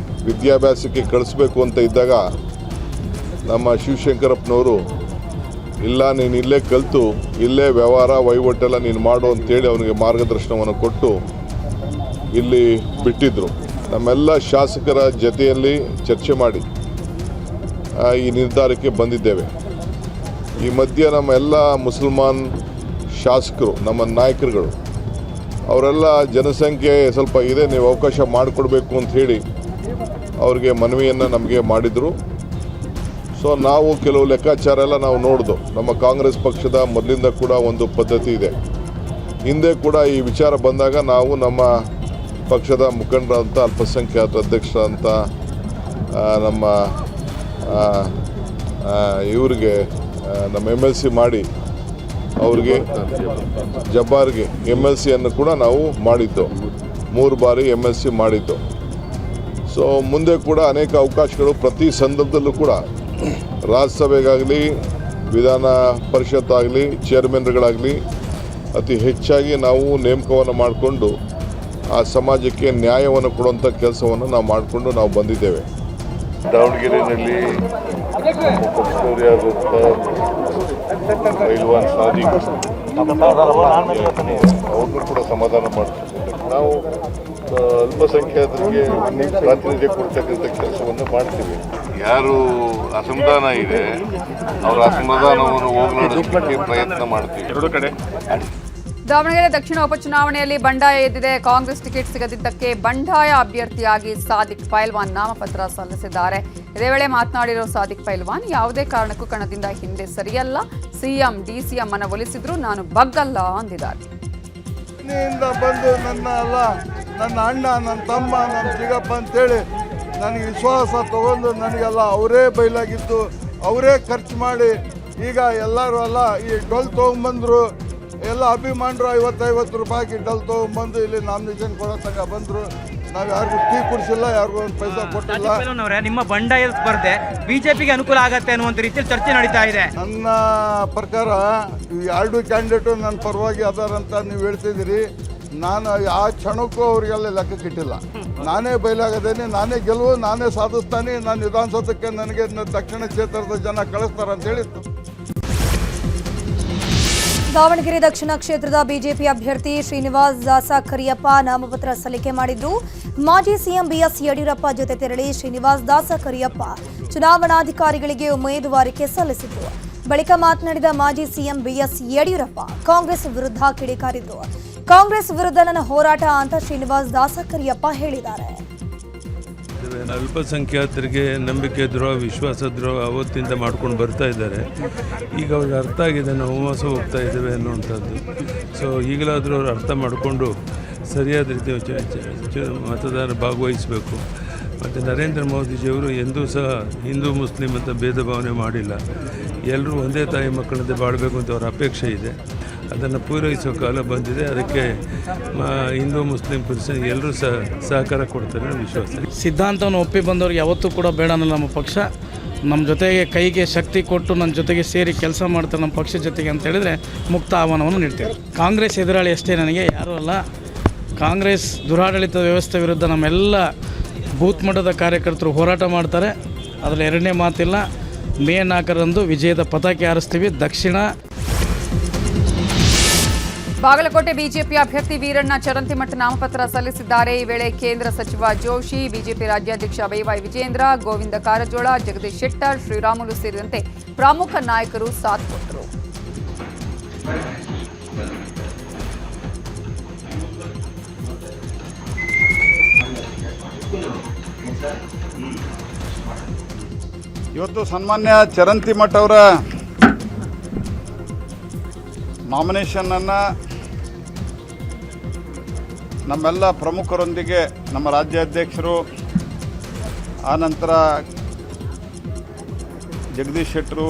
Speaker 8: ವಿದ್ಯಾಭ್ಯಾಸಕ್ಕೆ ಕಳಿಸ್ಬೇಕು ಅಂತ ಇದ್ದಾಗ ನಮ್ಮ ಶಿವಶಂಕರಪ್ಪನವರು ಇಲ್ಲ ನೀನು ಇಲ್ಲೇ ಕಲಿತು ಇಲ್ಲೇ ವ್ಯವಹಾರ ವಹಿವಾಟೆಲ್ಲ ನೀನು ಮಾಡು ಅಂತೇಳಿ ಅವನಿಗೆ ಮಾರ್ಗದರ್ಶನವನ್ನು ಕೊಟ್ಟು ಇಲ್ಲಿ ಬಿಟ್ಟಿದ್ದರು. ನಮ್ಮೆಲ್ಲ ಶಾಸಕರ ಜೊತೆಯಲ್ಲಿ ಚರ್ಚೆ ಮಾಡಿ ಈ ನಿರ್ಧಾರಕ್ಕೆ ಬಂದಿದ್ದೇವೆ. ಈ ಮಧ್ಯೆ ನಮ್ಮ ಎಲ್ಲ ಮುಸಲ್ಮಾನ್ ಶಾಸಕರು, ನಮ್ಮ ನಾಯಕರುಗಳು ಅವರೆಲ್ಲ ಜನಸಂಖ್ಯೆ ಸ್ವಲ್ಪ ಇದೆ, ನೀವು ಅವಕಾಶ ಮಾಡಿಕೊಡ್ಬೇಕು ಅಂತ ಹೇಳಿ ಅವ್ರಿಗೆ ಮನವಿಯನ್ನು ನಮಗೆ ಮಾಡಿದರು. ಸೊ ನಾವು ಕೆಲವು ಲೆಕ್ಕಾಚಾರ ಎಲ್ಲ ನಾವು ನೋಡಿದು. ನಮ್ಮ ಕಾಂಗ್ರೆಸ್ ಪಕ್ಷದ ಮೊದಲಿಂದ ಕೂಡ ಒಂದು ಪದ್ಧತಿ ಇದೆ. ಹಿಂದೆ ಕೂಡ ಈ ವಿಚಾರ ಬಂದಾಗ ನಾವು ನಮ್ಮ ಪಕ್ಷದ ಮುಖಂಡರಂತ ಅಲ್ಪಸಂಖ್ಯಾತರ ಅಧ್ಯಕ್ಷರಂತ ನಮ್ಮ ಇವರಿಗೆ ನಮ್ಮ MLC ಮಾಡಿ ಅವ್ರಿಗೆ ಜಬ್ಬಾರ್ಗೆ MLCಯನ್ನು ಕೂಡ ನಾವು ಮಾಡಿದ್ದು, 3 ಬಾರಿ MLC ಮಾಡಿದ್ದು. ಸೊ ಮುಂದೆ ಕೂಡ ಅನೇಕ ಅವಕಾಶಗಳು ಪ್ರತಿ ಸಂದರ್ಭದಲ್ಲೂ ಕೂಡ ರಾಜ್ಯಸಭೆಗಾಗಲಿ ವಿಧಾನ ಪರಿಷತ್ ಆಗಲಿ ಚೇರ್ಮನ್ಗಳಾಗಲಿ ಅತಿ ಹೆಚ್ಚಾಗಿ ನಾವು ನೇಮಕವನ್ನು ಮಾಡಿಕೊಂಡು ಆ ಸಮಾಜಕ್ಕೆ ನ್ಯಾಯವನ್ನು ಕೊಡುವಂಥ ಕೆಲಸವನ್ನು ನಾವು ಮಾಡಿಕೊಂಡು ನಾವು ಬಂದಿದ್ದೇವೆ. ದಾವಣಗೆರೆಯಲ್ಲಿ ಪೈಲ್ವಾನ್ ಸಾದಿಕ್ ಅವ್ರನ್ನೂ ಕೂಡ ಸಮಾಧಾನ ಮಾಡ್ತಿದ್ದೇವೆ. ನಾವು ಅಲ್ಪಸಂಖ್ಯಾತರಿಗೆ ಪ್ರಾತಿನಿಧ್ಯ ಕೊಡ್ತಕ್ಕಂಥ ಕೆಲಸವನ್ನು ಮಾಡ್ತೀವಿ. ಯಾರು ಅಸಮಾಧಾನ ಇದೆ ಅವರ ಅಸಮಾಧಾನವನ್ನು ಹೋಗಲಾಡಿಸಲಿಕ್ಕೆ ಪ್ರಯತ್ನ ಮಾಡ್ತೀವಿ. ಎರಡು ಕಡೆ
Speaker 1: ದಾವಣಗೆರೆ ದಕ್ಷಿಣ ಉಪಚುನಾವಣೆಯಲ್ಲಿ ಬಂಡಾಯ ಎದ್ದಿದೆ. ಕಾಂಗ್ರೆಸ್ ಟಿಕೆಟ್ ಸಿಗದಿದ್ದಕ್ಕೆ ಬಂಡಾಯ ಅಭ್ಯರ್ಥಿಯಾಗಿ ಸಾದಿಕ್ ಪೈಲ್ವಾನ್ ನಾಮಪತ್ರ ಸಲ್ಲಿಸಿದ್ದಾರೆ. ಇದೇ ವೇಳೆ ಮಾತನಾಡಿರೋ ಸಾದಿಕ್ ಪೈಲ್ವಾನ್, ಯಾವುದೇ ಕಾರಣಕ್ಕೂ ಕಣದಿಂದ ಹಿಂದೆ ಸರಿಯಲ್ಲ, ಸಿಎಂ ಡಿಸಿಎಂ ಅನ್ನು ಒಲಿಸಿದ್ರು ನಾನು ಬಗ್ಗಲ್ಲ ಅಂದಿದ್ದಾರೆ.
Speaker 7: ಬಂದು ನನ್ನ ಅಣ್ಣ, ನನ್ನ ತಮ್ಮ, ನನ್ನ ಚಿಗಪ್ಪ ಅಂತೇಳಿ ನನಗೆ ವಿಶ್ವಾಸ ತಗೊಂಡು ನನಗೆಲ್ಲ ಅವರೇ ಬಯಲಾಗಿದ್ದು, ಅವರೇ ಖರ್ಚು ಮಾಡಿ ಈಗ ಎಲ್ಲರೂ ಅಲ್ಲ ಈ ಡೊಲ್ ತೊಗೊಂಬಂದರು. ಎಲ್ಲ ಅಭಿಮಾನರು 50-50 ರೂಪಾಯಿಗೆ ಡಲ್ ತೊಗೊಂಬಂದು ಇಲ್ಲಿ ನಾಮಿನೇಷನ್ ಕೊಡೋ ತನಕ ಬಂದರು. ನಾವು ಯಾರಿಗೂ ಟೀ ಕುಡಿಸಿಲ್ಲ, ಯಾರಿಗೂ ಒಂದು ಪೈಸಾ ಕೊಟ್ಟಿಲ್ಲ.
Speaker 6: ನಿಮ್ಮ ಬಂಡಾಯ ಸ್ಪರ್ಧೆ ಬಿಜೆಪಿಗೆ ಅನುಕೂಲ ಆಗತ್ತೆ ಅನ್ನುವಂಥ ರೀತಿಯಲ್ಲಿ ಚರ್ಚೆ ನಡೀತಾ ಇದೆ.
Speaker 7: ನನ್ನ ಪ್ರಕಾರ ಈ 2 ಕ್ಯಾಂಡಿಡೇಟು ನನ್ನ ಪರವಾಗಿ ಅದಾರಂತ ನೀವು ಹೇಳ್ತಿದ್ದೀರಿ. ನಾನು ಆ ಕ್ಷಣಕ್ಕೂ ಅವರಿಗೆಲ್ಲ ಲೆಕ್ಕಕ್ಕಿಟ್ಟಿಲ್ಲ. ನಾನೇ ಬಯಲಾಗದೇನೆ, ನಾನೇ ಗೆಲುವು, ನಾನೇ ಸಾಧಿಸ್ತಾನೆ. ನಾನು ವಿಧಾನಸೌಧಕ್ಕೆ ನನಗೆ ದಕ್ಷಿಣ ಕ್ಷೇತ್ರದ ಜನ ಕಳಿಸ್ತಾರೆ ಅಂತ ಹೇಳಿತ್ತು.
Speaker 2: ದಾವಣಗೆರೆ ದಕ್ಷಿಣ ಕ್ಷೇತ್ರದ ಬಿಜೆಪಿ ಅಭ್ಯರ್ಥಿ ಶ್ರೀನಿವಾಸ್ ದಾಸ ಕರಿಯಪ್ಪ ನಾಮಪತ್ರ ಸಲ್ಲಿಕೆ ಮಾಡಿದ್ರು. ಮಾಜಿ ಸಿಎಂ BS ಯಡಿಯೂರಪ್ಪ ಜೊತೆ ತೆರಳಿ ಶ್ರೀನಿವಾಸ್ ದಾಸ ಕರಿಯಪ್ಪ ಚುನಾವಣಾಧಿಕಾರಿಗಳಿಗೆ ಉಮೇದುವಾರಿಕೆ ಸಲ್ಲಿಸಿದ್ರು. ಬಳಿಕ ಮಾತನಾಡಿದ ಮಾಜಿ ಸಿಎಂ BS ಯಡಿಯೂರಪ್ಪ ಕಾಂಗ್ರೆಸ್ ವಿರುದ್ಧ ಕಿಡಿಕಾರಿದ್ರು. ಕಾಂಗ್ರೆಸ್ ವಿರುದ್ಧ ನನ್ನ ಹೋರಾಟ ಅಂತ ಶ್ರೀನಿವಾಸ್ ದಾಸ ಕರಿಯಪ್ಪ ಹೇಳಿದ್ದಾರೆ.
Speaker 9: ಅಲ್ಪಸಂಖ್ಯಾತರಿಗೆ ನಂಬಿಕೆ ದ್ರೋಹ, ವಿಶ್ವಾಸ ದ್ರೋಹ ಅವತ್ತಿಂದ ಮಾಡ್ಕೊಂಡು ಬರ್ತಾ ಇದ್ದಾರೆ. ಈಗ ಅವ್ರಿಗೆ ಅರ್ಥ ಆಗಿದೆ ನಾವು ಮೋಸ ಹೋಗ್ತಾ ಇದ್ದೇವೆ ಅನ್ನುವಂಥದ್ದು. ಸೊ ಈಗಲಾದರೂ ಅವ್ರು ಅರ್ಥ ಮಾಡಿಕೊಂಡು ಸರಿಯಾದ ರೀತಿ ಮತದಾರ ಭಾಗವಹಿಸಬೇಕು. ಮತ್ತು ನರೇಂದ್ರ ಮೋದಿಜಿಯವರು ಎಂದೂ ಸಹ ಹಿಂದೂ ಮುಸ್ಲಿಂ ಅಂತ ಭೇದ ಭಾವನೆ ಮಾಡಿಲ್ಲ. ಎಲ್ಲರೂ ಒಂದೇ ತಾಯಿ ಮಕ್ಕಳಂತೆ ಬಾಳಬೇಕು ಅಂತ ಅವರ ಅಪೇಕ್ಷೆ ಇದೆ. ಅದನ್ನು ಪೂರೈಸುವ ಕಾಲ ಬಂದಿದೆ. ಅದಕ್ಕೆ ಹಿಂದೂ ಮುಸ್ಲಿಂ ಪುರುಷನಿಗೆ ಎಲ್ಲರೂ ಸಹಕಾರ ಕೊಡ್ತಾರೆ ಅನ್ನೋ ವಿಶ್ವಾಸ.
Speaker 10: ಸಿದ್ಧಾಂತವನ್ನು ಒಪ್ಪಿ ಬಂದವ್ರಿಗೆ ಯಾವತ್ತೂ ಕೂಡ ಬೇಡ ಅನ್ನಲ್ಲ ನಮ್ಮ ಪಕ್ಷ. ನಮ್ಮ ಜೊತೆಗೆ ಕೈಗೆ ಶಕ್ತಿ ಕೊಟ್ಟು ನನ್ನ ಜೊತೆಗೆ ಸೇರಿ ಕೆಲಸ ಮಾಡ್ತಾರೆ ನಮ್ಮ ಪಕ್ಷದ ಜೊತೆಗೆ ಅಂತ ಹೇಳಿದ್ರೆ ಮುಕ್ತ ಆಹ್ವಾನವನ್ನು ನೀಡ್ತೇವೆ. ಕಾಂಗ್ರೆಸ್ ಎದುರಾಳಿ ಅಷ್ಟೇ, ನನಗೆ ಯಾರೂ ಅಲ್ಲ. ಕಾಂಗ್ರೆಸ್ ದುರಾಡಳಿತ ವ್ಯವಸ್ಥೆ ವಿರುದ್ಧ ನಮ್ಮೆಲ್ಲ ಬೂತ್ ಮಟ್ಟದ ಕಾರ್ಯಕರ್ತರು ಹೋರಾಟ ಮಾಡ್ತಾರೆ. ಅದರಲ್ಲಿ ಎರಡನೇ ಮಾತಿಲ್ಲ. ಮೇ 4ರಂದು ವಿಜಯದ ಪತಾಕೆ ಹಾರಿಸ್ತೀವಿ. ದಕ್ಷಿಣ
Speaker 1: ಬಾಗಲಕೋಟೆ ಬಿಜೆಪಿ ಅಭ್ಯರ್ಥಿ ವೀರಣ್ಣ ಚರಂತಿಮಠ ನಾಮಪತ್ರ ಸಲ್ಲಿಸಿದ್ದಾರೆ. ಈ ವೇಳೆ ಕೇಂದ್ರ ಸಚಿವ ಜೋಶಿ, ಬಿಜೆಪಿ ರಾಜ್ಯಾಧ್ಯಕ್ಷ ವೈ ವಿಜೇಂದ್ರ, ಗೋವಿಂದ ಕಾರಜೋಳ, ಜಗದೀಶ್ ಶೆಟ್ಟರ್, ಶ್ರೀರಾಮುಲು ಸೇರಿದಂತೆ ಪ್ರಮುಖ ನಾಯಕರು ಸಾಥ್ ಕೊಟ್ಟರು.
Speaker 7: ಇವತ್ತು ಸನ್ಮಾನ್ಯ ಚರಂತಿಮಠ ಅವರ ನಾಮಿನೇಷನನ್ನು ನಮ್ಮೆಲ್ಲ ಪ್ರಮುಖರೊಂದಿಗೆ ನಮ್ಮ ರಾಜ್ಯಾಧ್ಯಕ್ಷರು, ಆನಂತರ ಜಗದೀಶ್ ಶೆಟ್ಟರು,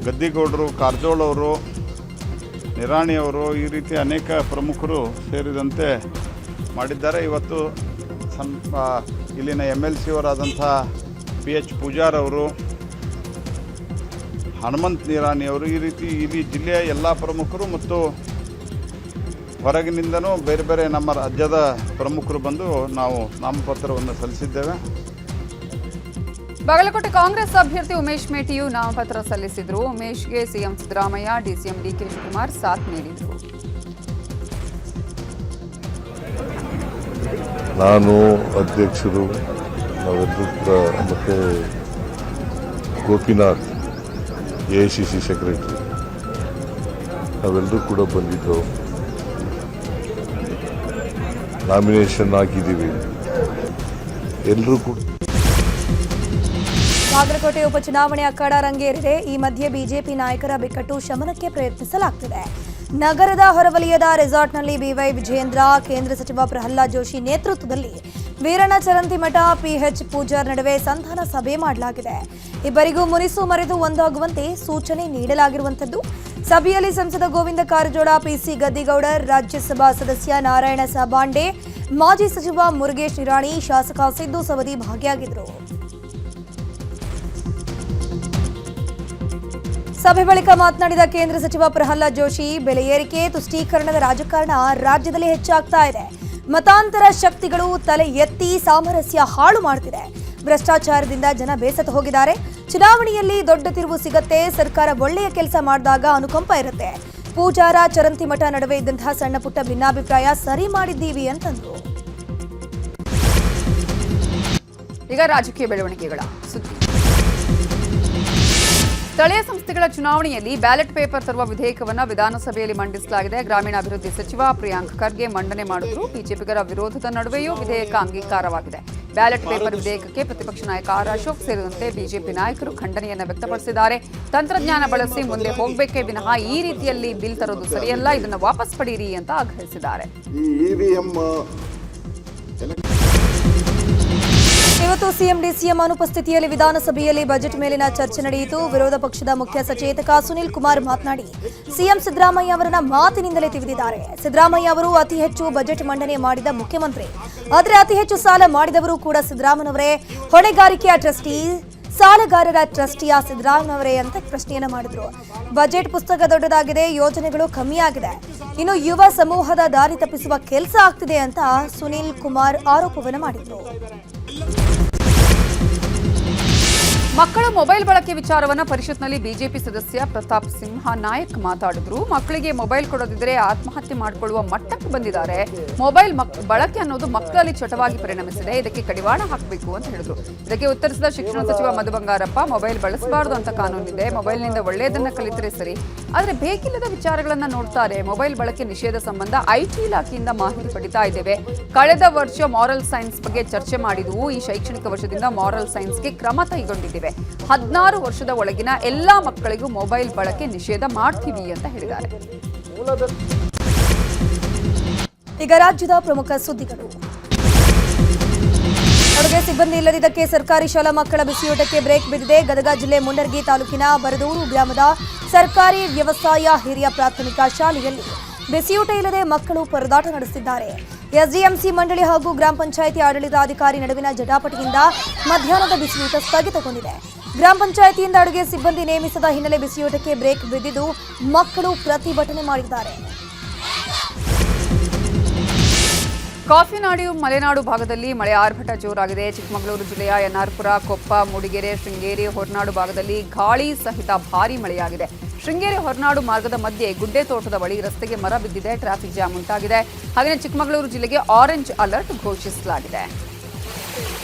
Speaker 7: ಗದ್ದಿಗೌಡರು, ಕಾರಜೋಳ ಅವರು, ನಿರಾಣಿಯವರು, ಈ ರೀತಿ ಅನೇಕ ಪ್ರಮುಖರು ಸೇರಿದಂತೆ ಮಾಡಿದ್ದಾರೆ. ಇವತ್ತು ಇಲ್ಲಿನ MLC ಅವರಾದಂಥ PH ಪೂಜಾರ್ ಅವರು, ಹನುಮಂತ್ ನಿರಾಣಿಯವರು, ಈ ರೀತಿ ಇಲ್ಲಿ ಜಿಲ್ಲೆಯ ಎಲ್ಲ ಪ್ರಮುಖರು ಮತ್ತು ಹೊರಗಿನಿಂದನೂ ಬೇರೆ ಬೇರೆ ನಮ್ಮ ರಾಜ್ಯದ ಪ್ರಮುಖರು ಬಂದು ನಾವು ನಾಮಪತ್ರವನ್ನು ಸಲ್ಲಿಸಿದ್ದೇವೆ.
Speaker 1: ಬಾಗಲಕೋಟೆ ಕಾಂಗ್ರೆಸ್ ಅಭ್ಯರ್ಥಿ ಉಮೇಶ್ ಮೇಟಿಯು ನಾಮಪತ್ರ ಸಲ್ಲಿಸಿದರು. ಉಮೇಶ್ಗೆ CM Siddaramaiah, DCM DK Shivakumar ಸಾಥ್ ನೀಡಿದರು.
Speaker 8: ನಾನು ಅಧ್ಯಕ್ಷರು ನಾವೆಲ್ಲರೂ ಕೂಡ, ಮತ್ತು ಗೋಪಿನಾಥ್ AICC ಸೆಕ್ರೆಟರಿ ನಾವೆಲ್ಲರೂ ಕೂಡ ಬಂದಿದ್ದು ನಾಮಿನೇಷನ್ ಹಾಕಿದ್ದೀವಿ. ಎಲ್ಲರೂ ಕೂಡ
Speaker 2: ಬಾಗಲಕೋಟೆ ಉಪಚುನಾವಣೆ ಅಖಾಡ ರಂಗೇರಿದೆ. ಈ ಮಧ್ಯೆ ಬಿಜೆಪಿ ನಾಯಕರ ಬಿಕ್ಕಟ್ಟು ಶಮನಕ್ಕೆ ಪ್ರಯತ್ನಿಸಲಾಗುತ್ತಿದೆ. ನಗರದ ಹೊರವಲಯದ ರೆಸಾರ್ಟ್ನಲ್ಲಿ BY ವಿಜೇಂದ್ರ, ಕೇಂದ್ರ ಸಚಿವ ಪ್ರಹ್ಲಾದ್ ಜೋಶಿ ನೇತೃತ್ವದಲ್ಲಿ ವೀರಣ್ಣ ಚರಂತಿಮಠ, PH ಪೂಜಾರ್ ನಡುವೆ ಸಂಧಾನ ಸಭೆ ಮಾಡಲಾಗಿದೆ. ಇಬ್ಬರಿಗೂ ಮುನಿಸು ಮರೆತು ಒಂದಾಗುವಂತೆ ಸೂಚನೆ ನೀಡಲಾಗಿರುವಂಥದ್ದು. ಸಭೆಯಲ್ಲಿ ಸಂಸದ ಗೋವಿಂದ ಕಾರಜೋಳ, PC ಗದ್ದಿಗೌಡರ್, ರಾಜ್ಯಸಭಾ ಸದಸ್ಯ ನಾರಾಯಣ ಸಾಬಾಂಡೆ, ಮಾಜಿ ಸಚಿವ ಮುರುಗೇಶ್ ನಿರಾಣಿ, ಶಾಸಕ ಸಿದ್ದು ಸವದಿ ಭಾಗಿಯಾಗಿದ್ದರು. ಸಭೆ ಬಳಿಕ ಮಾತನಾಡಿದ ಕೇಂದ್ರ ಸಚಿವ ಪ್ರಹ್ಲಾದ್ ಜೋಶಿ, ಬೆಲೆ ಏರಿಕೆ, ತುಷ್ಟೀಕರಣದ ರಾಜಕಾರಣ ರಾಜ್ಯದಲ್ಲಿ ಹೆಚ್ಚಾಗ್ತಾ ಇದೆ. ಮತಾಂತರ ಶಕ್ತಿಗಳು ತಲೆ ಎತ್ತಿ ಸಾಮರಸ್ಯ ಹಾಳು ಮಾಡ್ತಿದೆ. ಭ್ರಷ್ಟಾಚಾರದಿಂದ ಜನ ಬೇಸತ್ತು ಹೋಗಿದ್ದಾರೆ. ಚುನಾವಣೆಯಲ್ಲಿ ದೊಡ್ಡ ತಿರುವು ಸಿಗತ್ತೆ. ಸರ್ಕಾರ ಒಳ್ಳೆಯ ಕೆಲಸ ಮಾಡಿದಾಗ ಅನುಕಂಪ ಇರುತ್ತೆ. ಪೂಜಾರ, ಚರಂತಿಮಠ ನಡುವೆ ಇದ್ದಂತಹ ಸಣ್ಣ ಪುಟ್ಟ ಭಿನ್ನಾಭಿಪ್ರಾಯ ಸರಿ ಮಾಡಿದ್ದೀವಿ ಅಂತಂದ್ರು.
Speaker 1: ಈಗ ರಾಜಕೀಯ ಬೆಳವಣಿಗೆಗಳ ಸುದ್ದಿ. ಸ್ಥಳೀಯ ಸಂಸ್ಥೆಗಳ ಚುನಾವಣೆಯಲ್ಲಿ ಬ್ಯಾಲೆಟ್ ಪೇಪರ್ ತರುವ ವಿಧೇಯಕವನ್ನು ವಿಧಾನಸಭೆಯಲ್ಲಿ ಮಂಡಿಸಲಾಗಿದೆ. ಗ್ರಾಮೀಣಾಭಿವೃದ್ಧಿ ಸಚಿವ ಪ್ರಿಯಾಂಕ್ ಖರ್ಗೆ ಮಂಡನೆ ಮಾಡಿದ್ರು. ಬಿಜೆಪಿಗರ ವಿರೋಧದ ನಡುವೆಯೂ ವಿಧೇಯಕ ಅಂಗೀಕಾರವಾಗಿದೆ. ಬ್ಯಾಲೆಟ್ ಪೇಪರ್ ವಿಧೇಯಕಕ್ಕೆ ಪ್ರತಿಪಕ್ಷ ನಾಯಕ ಆರ್ ಅಶೋಕ್ ಸೇರಿದಂತೆ ಬಿಜೆಪಿ ನಾಯಕರು ಖಂಡನೆಯನ್ನು ವ್ಯಕ್ತಪಡಿಸಿದ್ದಾರೆ. ತಂತ್ರಜ್ಞಾನ ಬಳಸಿ ಮುಂದೆ ಹೋಗಬೇಕೇ ವಿನಃ ಈ ರೀತಿಯಲ್ಲಿ ಬಿಲ್ ತರೋದು ಸರಿಯಲ್ಲ, ಇದನ್ನು ವಾಪಸ್ ಪಡೆಯಿರಿ ಅಂತ ಆಗ್ರಹಿಸಿದ್ದಾರೆ.
Speaker 2: ಇವತ್ತು ಸಿಎಂ DCM ಅನುಪಸ್ಥಿತಿಯಲ್ಲಿ ವಿಧಾನಸಭೆಯಲ್ಲಿ ಬಜೆಟ್ ಮೇಲಿನ ಚರ್ಚೆ ನಡೆಯಿತು. ವಿರೋಧ ಪಕ್ಷದ ಮುಖ್ಯ ಸಚೇತಕ ಸುನಿಲ್ ಕುಮಾರ್ ಮಾತನಾಡಿ, ಸಿಎಂ ಸಿದ್ದರಾಮಯ್ಯ ಅವರನ್ನ ಮಾತಿನಿಂದಲೇ ತಿವಿದಿದ್ದಾರೆ. ಸಿದ್ದರಾಮಯ್ಯ ಅವರು ಅತಿ ಹೆಚ್ಚು ಬಜೆಟ್ ಮಂಡನೆ ಮಾಡಿದ ಮುಖ್ಯಮಂತ್ರಿ, ಆದರೆ ಅತಿ ಹೆಚ್ಚು ಸಾಲ ಮಾಡಿದವರು ಕೂಡ ಸಿದ್ದರಾಮಯ್ಯನವರೇ. ಹೊಣೆಗಾರಿಕೆಯ ಟ್ರಸ್ಟಿ, ಸಾಲಗಾರರ ಟ್ರಸ್ಟಿಯ ಸಿದ್ದರಾಮಯ್ಯನವರೇ ಅಂತ ಪ್ರಶ್ನೆಯನ್ನ ಮಾಡಿದ್ರು. ಬಜೆಟ್ ಪುಸ್ತಕ ದೊಡ್ಡದಾಗಿದೆ, ಯೋಜನೆಗಳು ಕಮ್ಮಿಯಾಗಿದೆ, ಇನ್ನು ಯುವ ಸಮೂಹದ ದಾರಿ ತಪ್ಪಿಸುವ ಕೆಲಸ ಆಗ್ತಿದೆ ಅಂತ ಸುನಿಲ್ ಕುಮಾರ್ ಆರೋಪವನ್ನು ಮಾಡಿದ್ರು.
Speaker 1: ಮಕ್ಕಳ ಮೊಬೈಲ್ ಬಳಕೆ ವಿಚಾರವನ್ನು ಪರಿಷತ್ನಲ್ಲಿ ಬಿಜೆಪಿ ಸದಸ್ಯ ಪ್ರತಾಪ್ ಸಿಂಹ ನಾಯಕ್ ಮಾತಾಡಿದ್ರು. ಮಕ್ಕಳಿಗೆ ಮೊಬೈಲ್ ಕೊಡದಿದ್ದರೆ ಆತ್ಮಹತ್ಯೆ ಮಾಡಿಕೊಳ್ಳುವ ಮಟ್ಟಕ್ಕೆ ಬಂದಿದ್ದಾರೆ. ಮೊಬೈಲ್ ಬಳಕೆ ಅನ್ನೋದು ಮಕ್ಕಳಲ್ಲಿ ಚಟವಾಗಿ ಪರಿಣಮಿಸಿದೆ, ಇದಕ್ಕೆ ಕಡಿವಾಣ ಹಾಕಬೇಕು ಅಂತ ಹೇಳಿದ್ರು. ಇದಕ್ಕೆ ಉತ್ತರಿಸಿದ ಶಿಕ್ಷಣ ಸಚಿವ ಮಧು ಬಂಗಾರಪ್ಪ, ಮೊಬೈಲ್ ಬಳಸಬಾರದು ಅಂತ ಕಾನೂನಿದೆ, ಮೊಬೈಲ್ನಿಂದ ಒಳ್ಳೆಯದನ್ನ ಕಲಿತರೆ ಸರಿ, ಆದರೆ ಬೇಕಿಲ್ಲದ ವಿಚಾರಗಳನ್ನ ನೋಡ್ತಾರೆ. ಮೊಬೈಲ್ ಬಳಕೆ ನಿಷೇಧ ಸಂಬಂಧ IT ಇಲಾಖೆಯಿಂದ ಮಾಹಿತಿ ಪಡಿತಾ ಇದ್ದೇವೆ. ಕಳೆದ ವರ್ಷ ಮಾರಲ್ ಸೈನ್ಸ್ ಬಗ್ಗೆ ಚರ್ಚೆ ಮಾಡಿದ್ವು. ಈ ಶೈಕ್ಷಣಿಕ ವರ್ಷದಿಂದ ಮಾರಲ್ ಸೈನ್ಸ್ಗೆ ಕ್ರಮ ಕೈಗೊಂಡಿದ್ದೇವೆ. 16 ವರ್ಷದ ಒಳಗಿನ ಎಲ್ಲಾ ಮಕ್ಕಳಿಗೂ ಮೊಬೈಲ್ ಬಳಕೆ ನಿಷೇಧ ಮಾಡ್ತೀವಿ ಅಂತ ಹೇಳಿದ್ದಾರೆ.
Speaker 2: ಈಗ ರಾಜ್ಯದ ಪ್ರಮುಖ ಸುದ್ದಿಗಳು. ಅಡುಗೆ ಸಿಬ್ಬಂದಿ ಇಲ್ಲದಿದ್ದಕ್ಕೆ ಸರ್ಕಾರಿ ಶಾಲಾ ಮಕ್ಕಳ ಬಿಸಿಯೂಟಕ್ಕೆ ಬ್ರೇಕ್ ಬಿದ್ದಿದೆ. ಗದಗ ಜಿಲ್ಲೆ ಮುಂಡರ್ಗಿ ತಾಲೂಕಿನ ಬರದೂರು ಗ್ರಾಮದ ಸರ್ಕಾರಿ ವ್ಯವಸಾಯ ಹಿರಿಯ ಪ್ರಾಥಮಿಕ ಶಾಲೆಯಲ್ಲಿ ಬಿಸಿಯೂಟ ಇಲ್ಲದೆ ಮಕ್ಕಳು ಪರದಾಟ ನಡೆಸುತ್ತಿದ್ದಾರೆ. SDMC ಮಂಡಳಿ ಹಾಗೂ ಗ್ರಾಮ ಪಂಚಾಯಿತಿ ಆಡಳಿತಾಧಿಕಾರಿ ನಡುವಿನ ಜಟಾಪಟಿಯಿಂದ ಮಧ್ಯಾಹ್ನದ ಬಿಸಿಯೂಟ ಸ್ಥಗಿತಗೊಂಡಿದೆ. ಗ್ರಾಮ ಪಂಚಾಯಿತಿಯಿಂದ ಅಡುಗೆ ಸಿಬ್ಬಂದಿ ನೇಮಿಸದ ಹಿನ್ನೆಲೆ ಬಿಸಿಯೂಟಕ್ಕೆ ಬ್ರೇಕ್ ಬಿದ್ದಿದ್ದು ಮಕ್ಕಳು ಪ್ರತಿಭಟನೆ ಮಾಡಿದ್ದಾರೆ.
Speaker 1: ಕಾಫಿನಾಡು ಮಲೆನಾಡು ಭಾಗದಲ್ಲಿ ಮಳೆ ಆರ್ಭಟ ಜೋರಾಗಿದೆ. ಚಿಕ್ಕಮಗಳೂರು ಜಿಲ್ಲೆಯ NR ಪುರ, ಕೊಪ್ಪ, ಮೂಡಿಗೆರೆ, ಶೃಂಗೇರಿ, ಹೊರನಾಡು ಭಾಗದಲ್ಲಿ ಗಾಳಿ ಸಹಿತ ಭಾರೀ ಮಳೆಯಾಗಿದೆ. ಶೃಂಗೇರಿ ಹೊರನಾಡು ಮಾರ್ಗದ ಮಧ್ಯೆ ಗುಡ್ಡೆ ತೋಟದ ಬಳಿ ರಸ್ತೆಗೆ ಮರ ಬಿದ್ದಿದೆ, ಟ್ರಾಫಿಕ್ ಜಾಮ್ ಉಂಟಾಗಿದೆ. ಹಾಗೆಯೇ ಚಿಕ್ಕಮಗಳೂರು ಜಿಲ್ಲೆಗೆ ಆರೆಂಜ್ ಅಲರ್ಟ್ ಘೋಷಿಸಲಾಗಿದೆ.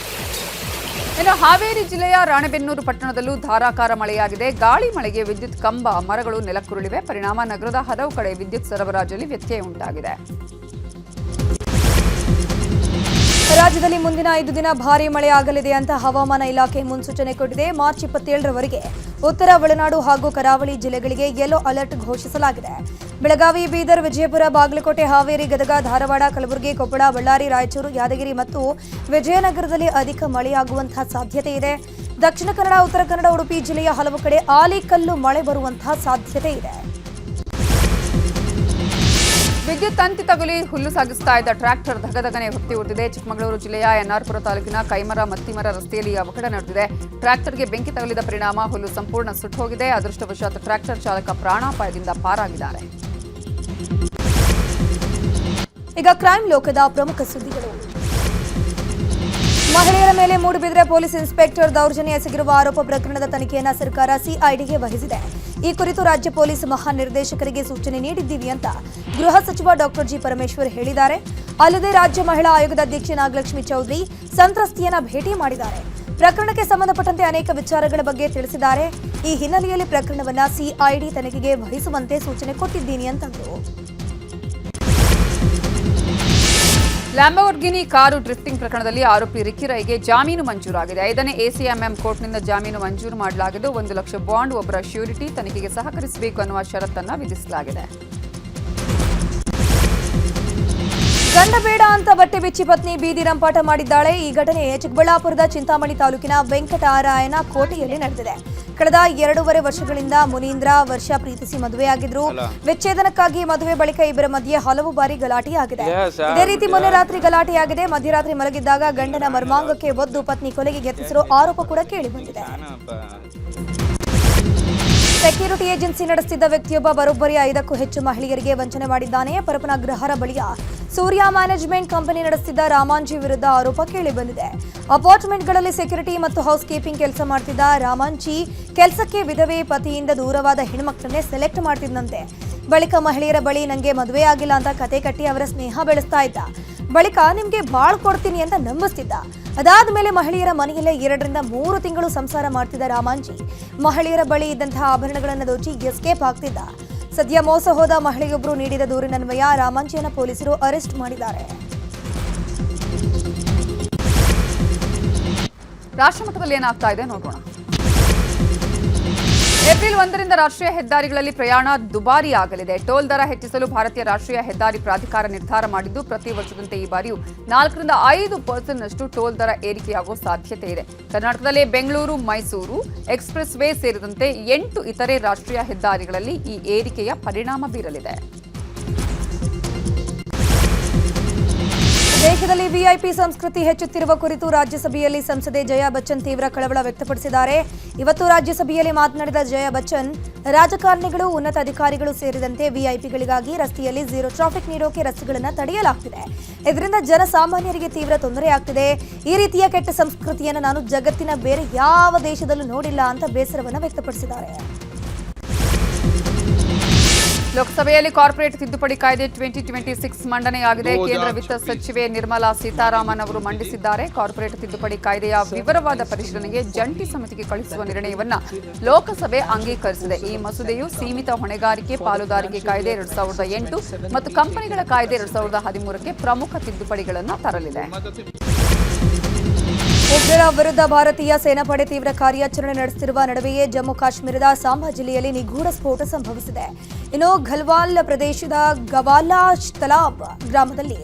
Speaker 1: ಇನ್ನು ಹಾವೇರಿ ಜಿಲ್ಲೆಯ ರಾಣೆಬೆನ್ನೂರು ಪಟ್ಟಣದಲ್ಲೂ ಧಾರಾಕಾರ ಮಳೆಯಾಗಿದೆ. ಗಾಳಿ ಮಳೆಗೆ ವಿದ್ಯುತ್ ಕಂಬ, ಮರಗಳು ನೆಲಕ್ಕುರುಳಿವೆ. ಪರಿಣಾಮ ನಗರದ ಹಲವು ಕಡೆ ವಿದ್ಯುತ್ ಸರಬರಾಜಲ್ಲಿ ವ್ಯತ್ಯಯ ಉಂಟಾಗಿದೆ.
Speaker 2: ರಾಜ್ಯದಲ್ಲಿ ಮುಂದಿನ 5 ದಿನ ಭಾರೀ ಮಳೆ ಆಗಲಿದೆ ಅಂತ ಹವಾಮಾನ ಇಲಾಖೆ ಮುನ್ಸೂಚನೆ ಕೊಟ್ಟಿದೆ. ಮಾರ್ಚ್ 27ರವರೆಗೆ ಉತ್ತರ ಒಳನಾಡು ಹಾಗೂ ಕರಾವಳಿ ಜಿಲ್ಲೆಗಳಿಗೆ ಯೆಲ್ಲೋ ಅಲರ್ಟ್ ಘೋಷಿಸಲಾಗಿದೆ. ಬೆಳಗಾವಿ, ಬೀದರ್, ವಿಜಯಪುರ, ಬಾಗಲಕೋಟೆ, ಹಾವೇರಿ, ಗದಗ, ಧಾರವಾಡ, ಕಲಬುರಗಿ, ಕೊಪ್ಪಳ, ಬಳ್ಳಾರಿ, ರಾಯಚೂರು, ಯಾದಗಿರಿ ಮತ್ತು ವಿಜಯನಗರದಲ್ಲಿ ಅಧಿಕ ಮಳೆಯಾಗುವಂತಹ ಸಾಧ್ಯತೆ ಇದೆ. ದಕ್ಷಿಣ ಕನ್ನಡ, ಉತ್ತರ ಕನ್ನಡ, ಉಡುಪಿ ಜಿಲ್ಲೆಯ ಹಲವು ಕಡೆ ಆಲಿಕಲ್ಲು ಮಳೆ ಬರುವಂತಹ ಸಾಧ್ಯತೆ ಇದೆ.
Speaker 1: ವಿದ್ಯುತ್ ತಂತಿ ತಗುಲಿ ಹುಲ್ಲು ಸಾಗಿಸ್ತಾ ಇದ್ದ ಟ್ರ್ಯಾಕ್ಟರ್ ಧಗಧಗನೆ ಹೊತ್ತಿ ಉರಿದಿದೆ. ಚಿಕ್ಕಮಗಳೂರು ಜಿಲ್ಲೆಯ ಎನ್ಆರ್ಪುರ ತಾಲೂಕಿನ ಕೈಮರ ಮತ್ತಿಮರ ರಸ್ತೆಯಲ್ಲಿ ಅವಘಡ ನಡೆದಿದೆ. ಟ್ರ್ಯಾಕ್ಟರ್ಗೆ ಬೆಂಕಿ ತಗುಲಿದ ಪರಿಣಾಮ ಹುಲ್ಲು ಸಂಪೂರ್ಣ ಸುಟ್ಟುಹೋಗಿದೆ. ಅದೃಷ್ಟವಶಾತ್ ಟ್ರ್ಯಾಕ್ಟರ್ ಚಾಲಕ ಪ್ರಾಣಾಪಾಯದಿಂದ ಪಾರಾಗಿದ್ದಾರೆ.
Speaker 2: ಈಗ ಕ್ರೈಮ್ ಲೋಕದ ಪ್ರಮುಖ ಸುದ್ದಿಗಳು. ಮಹಿಳೆಯರ ಮೇಲೆ ಮೂಡುಬಿದಿರೆ ಪೊಲೀಸ್ ಇನ್ಸ್ಪೆಕ್ಟರ್ ದೌರ್ಜನ್ಯ ಎಸಗಿರುವ ಆರೋಪ ಪ್ರಕರಣದ ತನಿಖೆಯನ್ನು ಸರ್ಕಾರ ಸಿಐಡಿಗೆ ವಹಿಸಿದೆ. ಈ ಕುರಿತು ರಾಜ್ಯ ಪೊಲೀಸ್ ಮಹಾನಿರ್ದೇಶಕರಿಗೆ ಸೂಚನೆ ನೀಡಿದ್ದೀವಿ ಅಂತ ಗೃಹ ಸಚಿವ ಡಾಕ್ಟರ್ ಜಿ ಪರಮೇಶ್ವರ್ ಹೇಳಿದ್ದಾರೆ. ಅಲ್ಲದೆ ರಾಜ್ಯ ಮಹಿಳಾ ಆಯೋಗದ ಅಧ್ಯಕ್ಷೆ ನಾಗಲಕ್ಷ್ಮಿ ಚೌಧರಿ ಸಂತ್ರಸ್ತೆಯನ್ನ ಭೇಟಿ ಮಾಡಿದ್ದಾರೆ. ಪ್ರಕರಣಕ್ಕೆ ಸಂಬಂಧಪಟ್ಟಂತೆ ಅನೇಕ ವಿಚಾರಗಳ ಬಗ್ಗೆ ತಿಳಿಸಿದ್ದಾರೆ. ಈ ಹಿನ್ನೆಲೆಯಲ್ಲಿ ಪ್ರಕರಣವನ್ನ ಸಿಐಡಿ ತನಿಖೆಗೆ ವಹಿಸುವಂತೆ ಸೂಚನೆ ಕೊಟ್ಟಿದ್ದೀನಿ ಅಂತಂದರು.
Speaker 1: ಲ್ಯಾಂಬೋರ್ಗಿನಿ ಕಾರು ಡ್ರಿಫ್ಟಿಂಗ್ ಪ್ರಕರಣದಲ್ಲಿ ಆರೋಪಿ ರಿಕ್ಕಿ ರೈಗೆ ಜಾಮೀನು ಮಂಜೂರಾಗಿದೆ. 5ನೇ ಎಸಿಎಂಎಂ ಕೋರ್ಟ್ನಿಂದ ಜಾಮೀನು ಮಂಜೂರು ಮಾಡಲಾಗಿದ್ದು 1 ಲಕ್ಷ ಬಾಂಡ್, ಒಬ್ಬರ ಶ್ಯೂರಿಟಿ, ತನಿಖೆಗೆ ಸಹಕರಿಸಬೇಕು ಅನ್ನುವ ಷರತ್ತನ್ನು ವಿಧಿಸಲಾಗಿದೆ.
Speaker 2: ಗಂಡ ಬೇಡ ಅಂತ ಬಟ್ಟೆ ಬಿಚ್ಚಿ ಪತ್ನಿ ಬೀದಿ ರಂಪಾಟ ಮಾಡಿದ್ದಾಳೆ. ಈ ಘಟನೆ ಚಿಕ್ಕಬಳ್ಳಾಪುರದ ಚಿಂತಾಮಣಿ ತಾಲೂಕಿನ ವೆಂಕಟರಾಯನ ಕೋಟೆಯಲ್ಲಿ ನಡೆದಿದೆ. ಕಳೆದ 2.5 ವರ್ಷಗಳಿಂದ ಮುನೀಂದ್ರ ವರ್ಷ ಪ್ರೀತಿಸಿ ಮದುವೆಯಾಗಿದ್ರು. ವಿಚ್ಛೇದನಕ್ಕಾಗಿ ಮದುವೆ ಬಳಿಕ ಇಬ್ಬರ ಮಧ್ಯೆ ಹಲವು ಬಾರಿ ಗಲಾಟೆಯಾಗಿದೆ. ಇದೇ ರೀತಿ ಮೊನ್ನೆ ರಾತ್ರಿ ಗಲಾಟೆಯಾಗಿದೆ. ಮಧ್ಯರಾತ್ರಿ ಮಲಗಿದ್ದಾಗ ಗಂಡನ ಮರ್ಮಾಂಗಕ್ಕೆ ಒದ್ದು ಪತ್ನಿ ಕೊಲೆಗೆ ಯತ್ನಿಸಿರೋ ಆರೋಪ ಕೂಡ ಕೇಳಿಬಂದಿದೆ. ಸೆಕ್ಯೂರಿಟಿ ಏಜೆನ್ಸಿ ನಡೆಸುತ್ತಿದ್ದ ವ್ಯಕ್ತಿಯೊಬ್ಬ ಬರೋಬ್ಬರಿ 5ಕ್ಕೂ ಹೆಚ್ಚು ಮಹಿಳೆಯರಿಗೆ ವಂಚನೆ ಮಾಡಿದ್ದಾನೆ. ಪರಪನ ಗೃಹರ ಬಳಿಯ ಸೂರ್ಯ ಮ್ಯಾನೇಜ್ಮೆಂಟ್ ಕಂಪನಿ ನಡೆಸುತ್ತಿದ್ದ ರಾಮಾಂಜಿ ವಿರುದ್ಧ ಆರೋಪ ಕೇಳಿಬಂದಿದೆ. ಅಪಾರ್ಟ್ಮೆಂಟ್ಗಳಲ್ಲಿ ಸೆಕ್ಯೂರಿಟಿ ಮತ್ತು ಹೌಸ್ ಕೀಪಿಂಗ್ ಕೆಲಸ ಮಾಡ್ತಿದ್ದ ರಾಮಾಂಜಿ ಕೆಲಸಕ್ಕೆ ವಿಧವೆ ಪತಿಯಿಂದ ದೂರವಾದ ಹೆಣ್ಮಕ್ಳನ್ನೇ ಸೆಲೆಕ್ಟ್ ಮಾಡ್ತಿದ್ದಂತೆ. ಬಳಿಕ ಮಹಿಳೆಯರ ಬಳಿ ನಂಗೆ ಮದುವೆ ಆಗಿಲ್ಲ ಅಂತ ಕತೆ ಕಟ್ಟಿ ಅವರ ಸ್ನೇಹ ಬೆಳೆಸ್ತಾ ಇದ್ದ. ಬಳಿಕ ನಿಮ್ಗೆ ಬಾಳ್ ಕೊಡ್ತೀನಿ ಅಂತ ನಂಬಿಸ್ತಿದ್ದ. ಅದಾದ ಮೇಲೆ ಮಹಿಳೆಯರ ಮನೆಯಲ್ಲೇ 2 ರಿಂದ 3 ತಿಂಗಳು ಸಂಸಾರ ಮಾಡ್ತಿದ್ದ ರಾಮಾಂಜಿ ಮಹಿಳೆಯರ ಬಳಿ ಇದ್ದಂತಹ ಆಭರಣಗಳನ್ನು ದೋಚಿ ಎಸ್ಕೇಪ್ ಆಗ್ತಿದ್ದ. ಸದ್ಯ ಮೋಸ ಹೋದ ಮಹಿಳೆಯೊಬ್ಬರು ನೀಡಿದ ದೂರಿನನ್ವಯ ರಾಮಾಂಜಿಯನ್ನು ಪೊಲೀಸರು ಅರೆಸ್ಟ್ ಮಾಡಿದ್ದಾರೆ.
Speaker 1: ರಾಷ್ಟ್ರಮಟ್ಟದಲ್ಲಿ ಏನಾಗ್ತಾ ಇದೆ ನೋಡೋಣ. ಏಪ್ರಿಲ್ 1ರಿಂದ ರಾಷ್ಟ್ರೀಯ ಹೆದ್ದಾರಿಗಳಲ್ಲಿ ಪ್ರಯಾಣ ದುಬಾರಿ ಆಗಲಿದೆ. ಟೋಲ್ ದರ ಹೆಚ್ಚಿಸಲು ಭಾರತೀಯ ರಾಷ್ಟ್ರೀಯ ಹೆದ್ದಾರಿ ಪ್ರಾಧಿಕಾರ ನಿರ್ಧಾರ ಮಾಡಿದ್ದು, ಪ್ರತಿ ವರ್ಷದಂತೆ ಈ ಬಾರಿಯೂ 4 ರಿಂದ 5% ಟೋಲ್ ದರ ಏರಿಕೆಯಾಗುವ ಸಾಧ್ಯತೆ ಇದೆ. ಕರ್ನಾಟಕದಲ್ಲಿ ಬೆಂಗಳೂರು, ಮೈಸೂರು ಎಕ್ಸ್‌ಪ್ರೆಸ್ ವೇ ಸೇರಿದಂತೆ 8 ಇತರೆ ರಾಷ್ಟ್ರೀಯ ಹೆದ್ದಾರಿಗಳಲ್ಲಿ ಈ ಏರಿಕೆಯ ಪರಿಣಾಮ ಬೀರಲಿದೆ.
Speaker 2: ದೇಶದಲ್ಲಿ ವಿಐಪಿ ಸಂಸ್ಕೃತಿ ಹೆಚ್ಚುತ್ತಿರುವ ಕುರಿತು ರಾಜ್ಯಸಭೆಯಲ್ಲಿ ಸಂಸದೆ ಜಯಾ ಬಚ್ಚನ್ ತೀವ್ರ ಕಳವಳ ವ್ಯಕ್ತಪಡಿಸಿದ್ದಾರೆ. ಇವತ್ತು ರಾಜ್ಯಸಭೆಯಲ್ಲಿ ಮಾತನಾಡಿದ ಜಯಾ ಬಚ್ಚನ್, ರಾಜಕಾರಣಿಗಳು, ಉನ್ನತ ಅಧಿಕಾರಿಗಳು ಸೇರಿದಂತೆ ವಿಐಪಿಗಳಿಗಾಗಿ ರಸ್ತೆಯಲ್ಲಿ ಝೀರೋ ಟ್ರಾಫಿಕ್ ನೀಡೋಕೆ ರಸ್ತೆಗಳನ್ನು ತಡೆಯಲಾಗ್ತಿದೆ. ಇದರಿಂದ ಜನಸಾಮಾನ್ಯರಿಗೆ ತೀವ್ರ ತೊಂದರೆಯಾಗ್ತಿದೆ. ಈ ರೀತಿಯ ಕೆಟ್ಟ ಸಂಸ್ಕೃತಿಯನ್ನು ನಾನು ಜಗತ್ತಿನ ಬೇರೆ ಯಾವ ದೇಶದಲ್ಲೂ ನೋಡಿಲ್ಲ ಅಂತ ಬೇಸರವನ್ನು ವ್ಯಕ್ತಪಡಿಸಿದ್ದಾರೆ.
Speaker 1: ಲೋಕಸಭೆಯಲ್ಲಿ ಕಾರ್ಪೊರೇಟ್ ತಿದ್ದುಪಡಿ ಕಾಯ್ದೆ 2026 ಮಂಡನೆಯಾಗಿದೆ. ಕೇಂದ್ರ ವಿತ್ತ ಸಚಿವೆ ನಿರ್ಮಲಾ ಸೀತಾರಾಮನ್ ಅವರು ಮಂಡಿಸಿದ್ದಾರೆ. ಕಾರ್ಪೊರೇಟ್ ತಿದ್ದುಪಡಿ ಕಾಯ್ದೆಯ ವಿವರವಾದ ಪರಿಶೀಲನೆಗೆ ಜಂಟಿ ಸಮಿತಿಗೆ ಕಳುಹಿಸುವ ನಿರ್ಣಯವನ್ನ ಲೋಕಸಭೆ ಅಂಗೀಕರಿಸಿದೆ. ಈ ಮಸೂದೆಯು ಸೀಮಿತ ಹೊಣೆಗಾರಿಕೆ ಪಾಲುದಾರಿಕೆ ಕಾಯ್ದೆ 2008 ಮತ್ತು ಕಂಪನಿಗಳ ಕಾಯ್ದೆ 2013ಕ್ಕೆ ಪ್ರಮುಖ ತಿದ್ದುಪಡಿಗಳನ್ನು ತರಲಿದೆ.
Speaker 2: ಉಗ್ರರ ವಿರುದ್ಧ ಭಾರತೀಯ ಸೇನಾಪಡೆ ತೀವ್ರ ಕಾರ್ಯಾಚರಣೆ ನಡೆಸುತ್ತಿರುವ ನಡುವೆಯೇ ಜಮ್ಮು ಕಾಶ್ಮೀರದ ಸಾಂಬಾ ಜಿಲ್ಲೆಯಲ್ಲಿ ನಿಗೂಢ ಸ್ಫೋಟ ಸಂಭವಿಸಿದೆ. ಇನ್ನು ಘಲ್ವಾಲ್ ಪ್ರದೇಶದ ಗವಾಲಾ ತಲಾಬ್ ಗ್ರಾಮದಲ್ಲಿ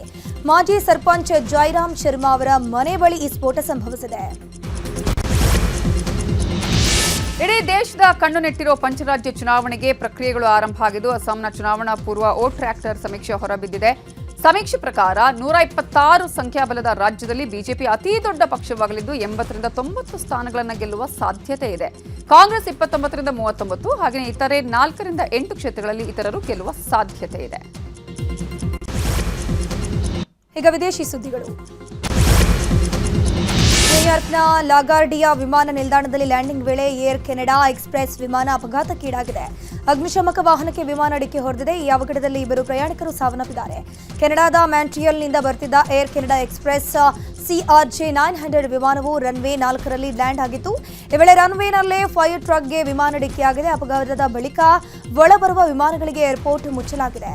Speaker 2: ಮಾಜಿ ಸರ್ಪಂಚ್ ಜೈರಾಮ್ ಶರ್ಮಾ ಅವರ ಮನೆ ಬಳಿ ಈ ಸ್ಫೋಟ ಸಂಭವಿಸಿದೆ.
Speaker 1: ಇಡೀ ದೇಶದ ಕಣ್ಣು ನೆಟ್ಟಿರೋ ಪಂಚರಾಜ್ಯ ಚುನಾವಣೆಗೆ ಪ್ರಕ್ರಿಯೆಗಳು ಆರಂಭ ಆಗಿದ್ದು, ಅಸ್ಸಾಂನ ಚುನಾವಣಾ ಪೂರ್ವ ವೋಟ್ ಟ್ರ್ಯಾಕ್ಟರ್ ಸಮೀಕ್ಷೆ ಹೊರಬಿದ್ದಿದೆ. ಸಮೀಕ್ಷೆ ಪ್ರಕಾರ 126 ಸಂಖ್ಯಾಬಲದ ರಾಜ್ಯದಲ್ಲಿ ಬಿಜೆಪಿ ಅತಿ ದೊಡ್ಡ ಪಕ್ಷವಾಗಲಿದ್ದು 80 ರಿಂದ 90 ಸ್ಥಾನಗಳನ್ನು ಗೆಲ್ಲುವ ಸಾಧ್ಯತೆ ಇದೆ. ಕಾಂಗ್ರೆಸ್ 29 ರಿಂದ 39, ಹಾಗೆಯೇ ಇತರೆ 4 ರಿಂದ 8 ಕ್ಷೇತ್ರಗಳಲ್ಲಿ ಇತರರು ಗೆಲ್ಲುವ ಸಾಧ್ಯತೆ ಇದೆ.
Speaker 2: ಈಗ ವಿದೇಶಿ ಸುದ್ದಿಗಳು. ನ್ಯೂಯಾರ್ಕ್ನ ಲಾಗಾರ್ಡಿಯಾ ವಿಮಾನ ನಿಲ್ದಾಣದಲ್ಲಿ ಲ್ಯಾಂಡಿಂಗ್ ವೇಳೆ ಏರ್ ಕೆನಡಾ ಎಕ್ಸ್‌ಪ್ರೆಸ್ ವಿಮಾನ ಅಪಘಾತಕ್ಕೀಡಾಗಿದೆ. ಅಗ್ನಿಶಾಮಕ ವಾಹನಕ್ಕೆ ವಿಮಾನ ಡಿಕ್ಕಿ ಹೊಡೆದಿದೆ. ಈ ಅವಘಡದಲ್ಲಿ 2 ಪ್ರಯಾಣಿಕರು ಸಾವನ್ನಪ್ಪಿದ್ದಾರೆ. ಕೆನಡಾದ ಮ್ಯಾಂಟ್ರಿಯಲ್ನಿಂದ ಬರ್ತಿದ್ದ ಏರ್ ಕೆನಡಾ ಎಕ್ಸ್‌ಪ್ರೆಸ್ CRJ-900 ವಿಮಾನವು ರನ್ವೇ 4ರಲ್ಲಿ ಲ್ಯಾಂಡ್ ಆಗಿತ್ತು. ಈ ವೇಳೆ ರನ್ವೇನಲ್ಲೇ ಫೈರ್ ಟ್ರಕ್ಗೆ ವಿಮಾನ ಡಿಕ್ಕಿಯಾಗಿದೆ. ಅಪಘಾತದ ಬಳಿಕ ಒಳಬರುವ ವಿಮಾನಗಳಿಗೆ ಏರ್ಪೋರ್ಟ್ ಮುಚ್ಚಲಾಗಿದೆ.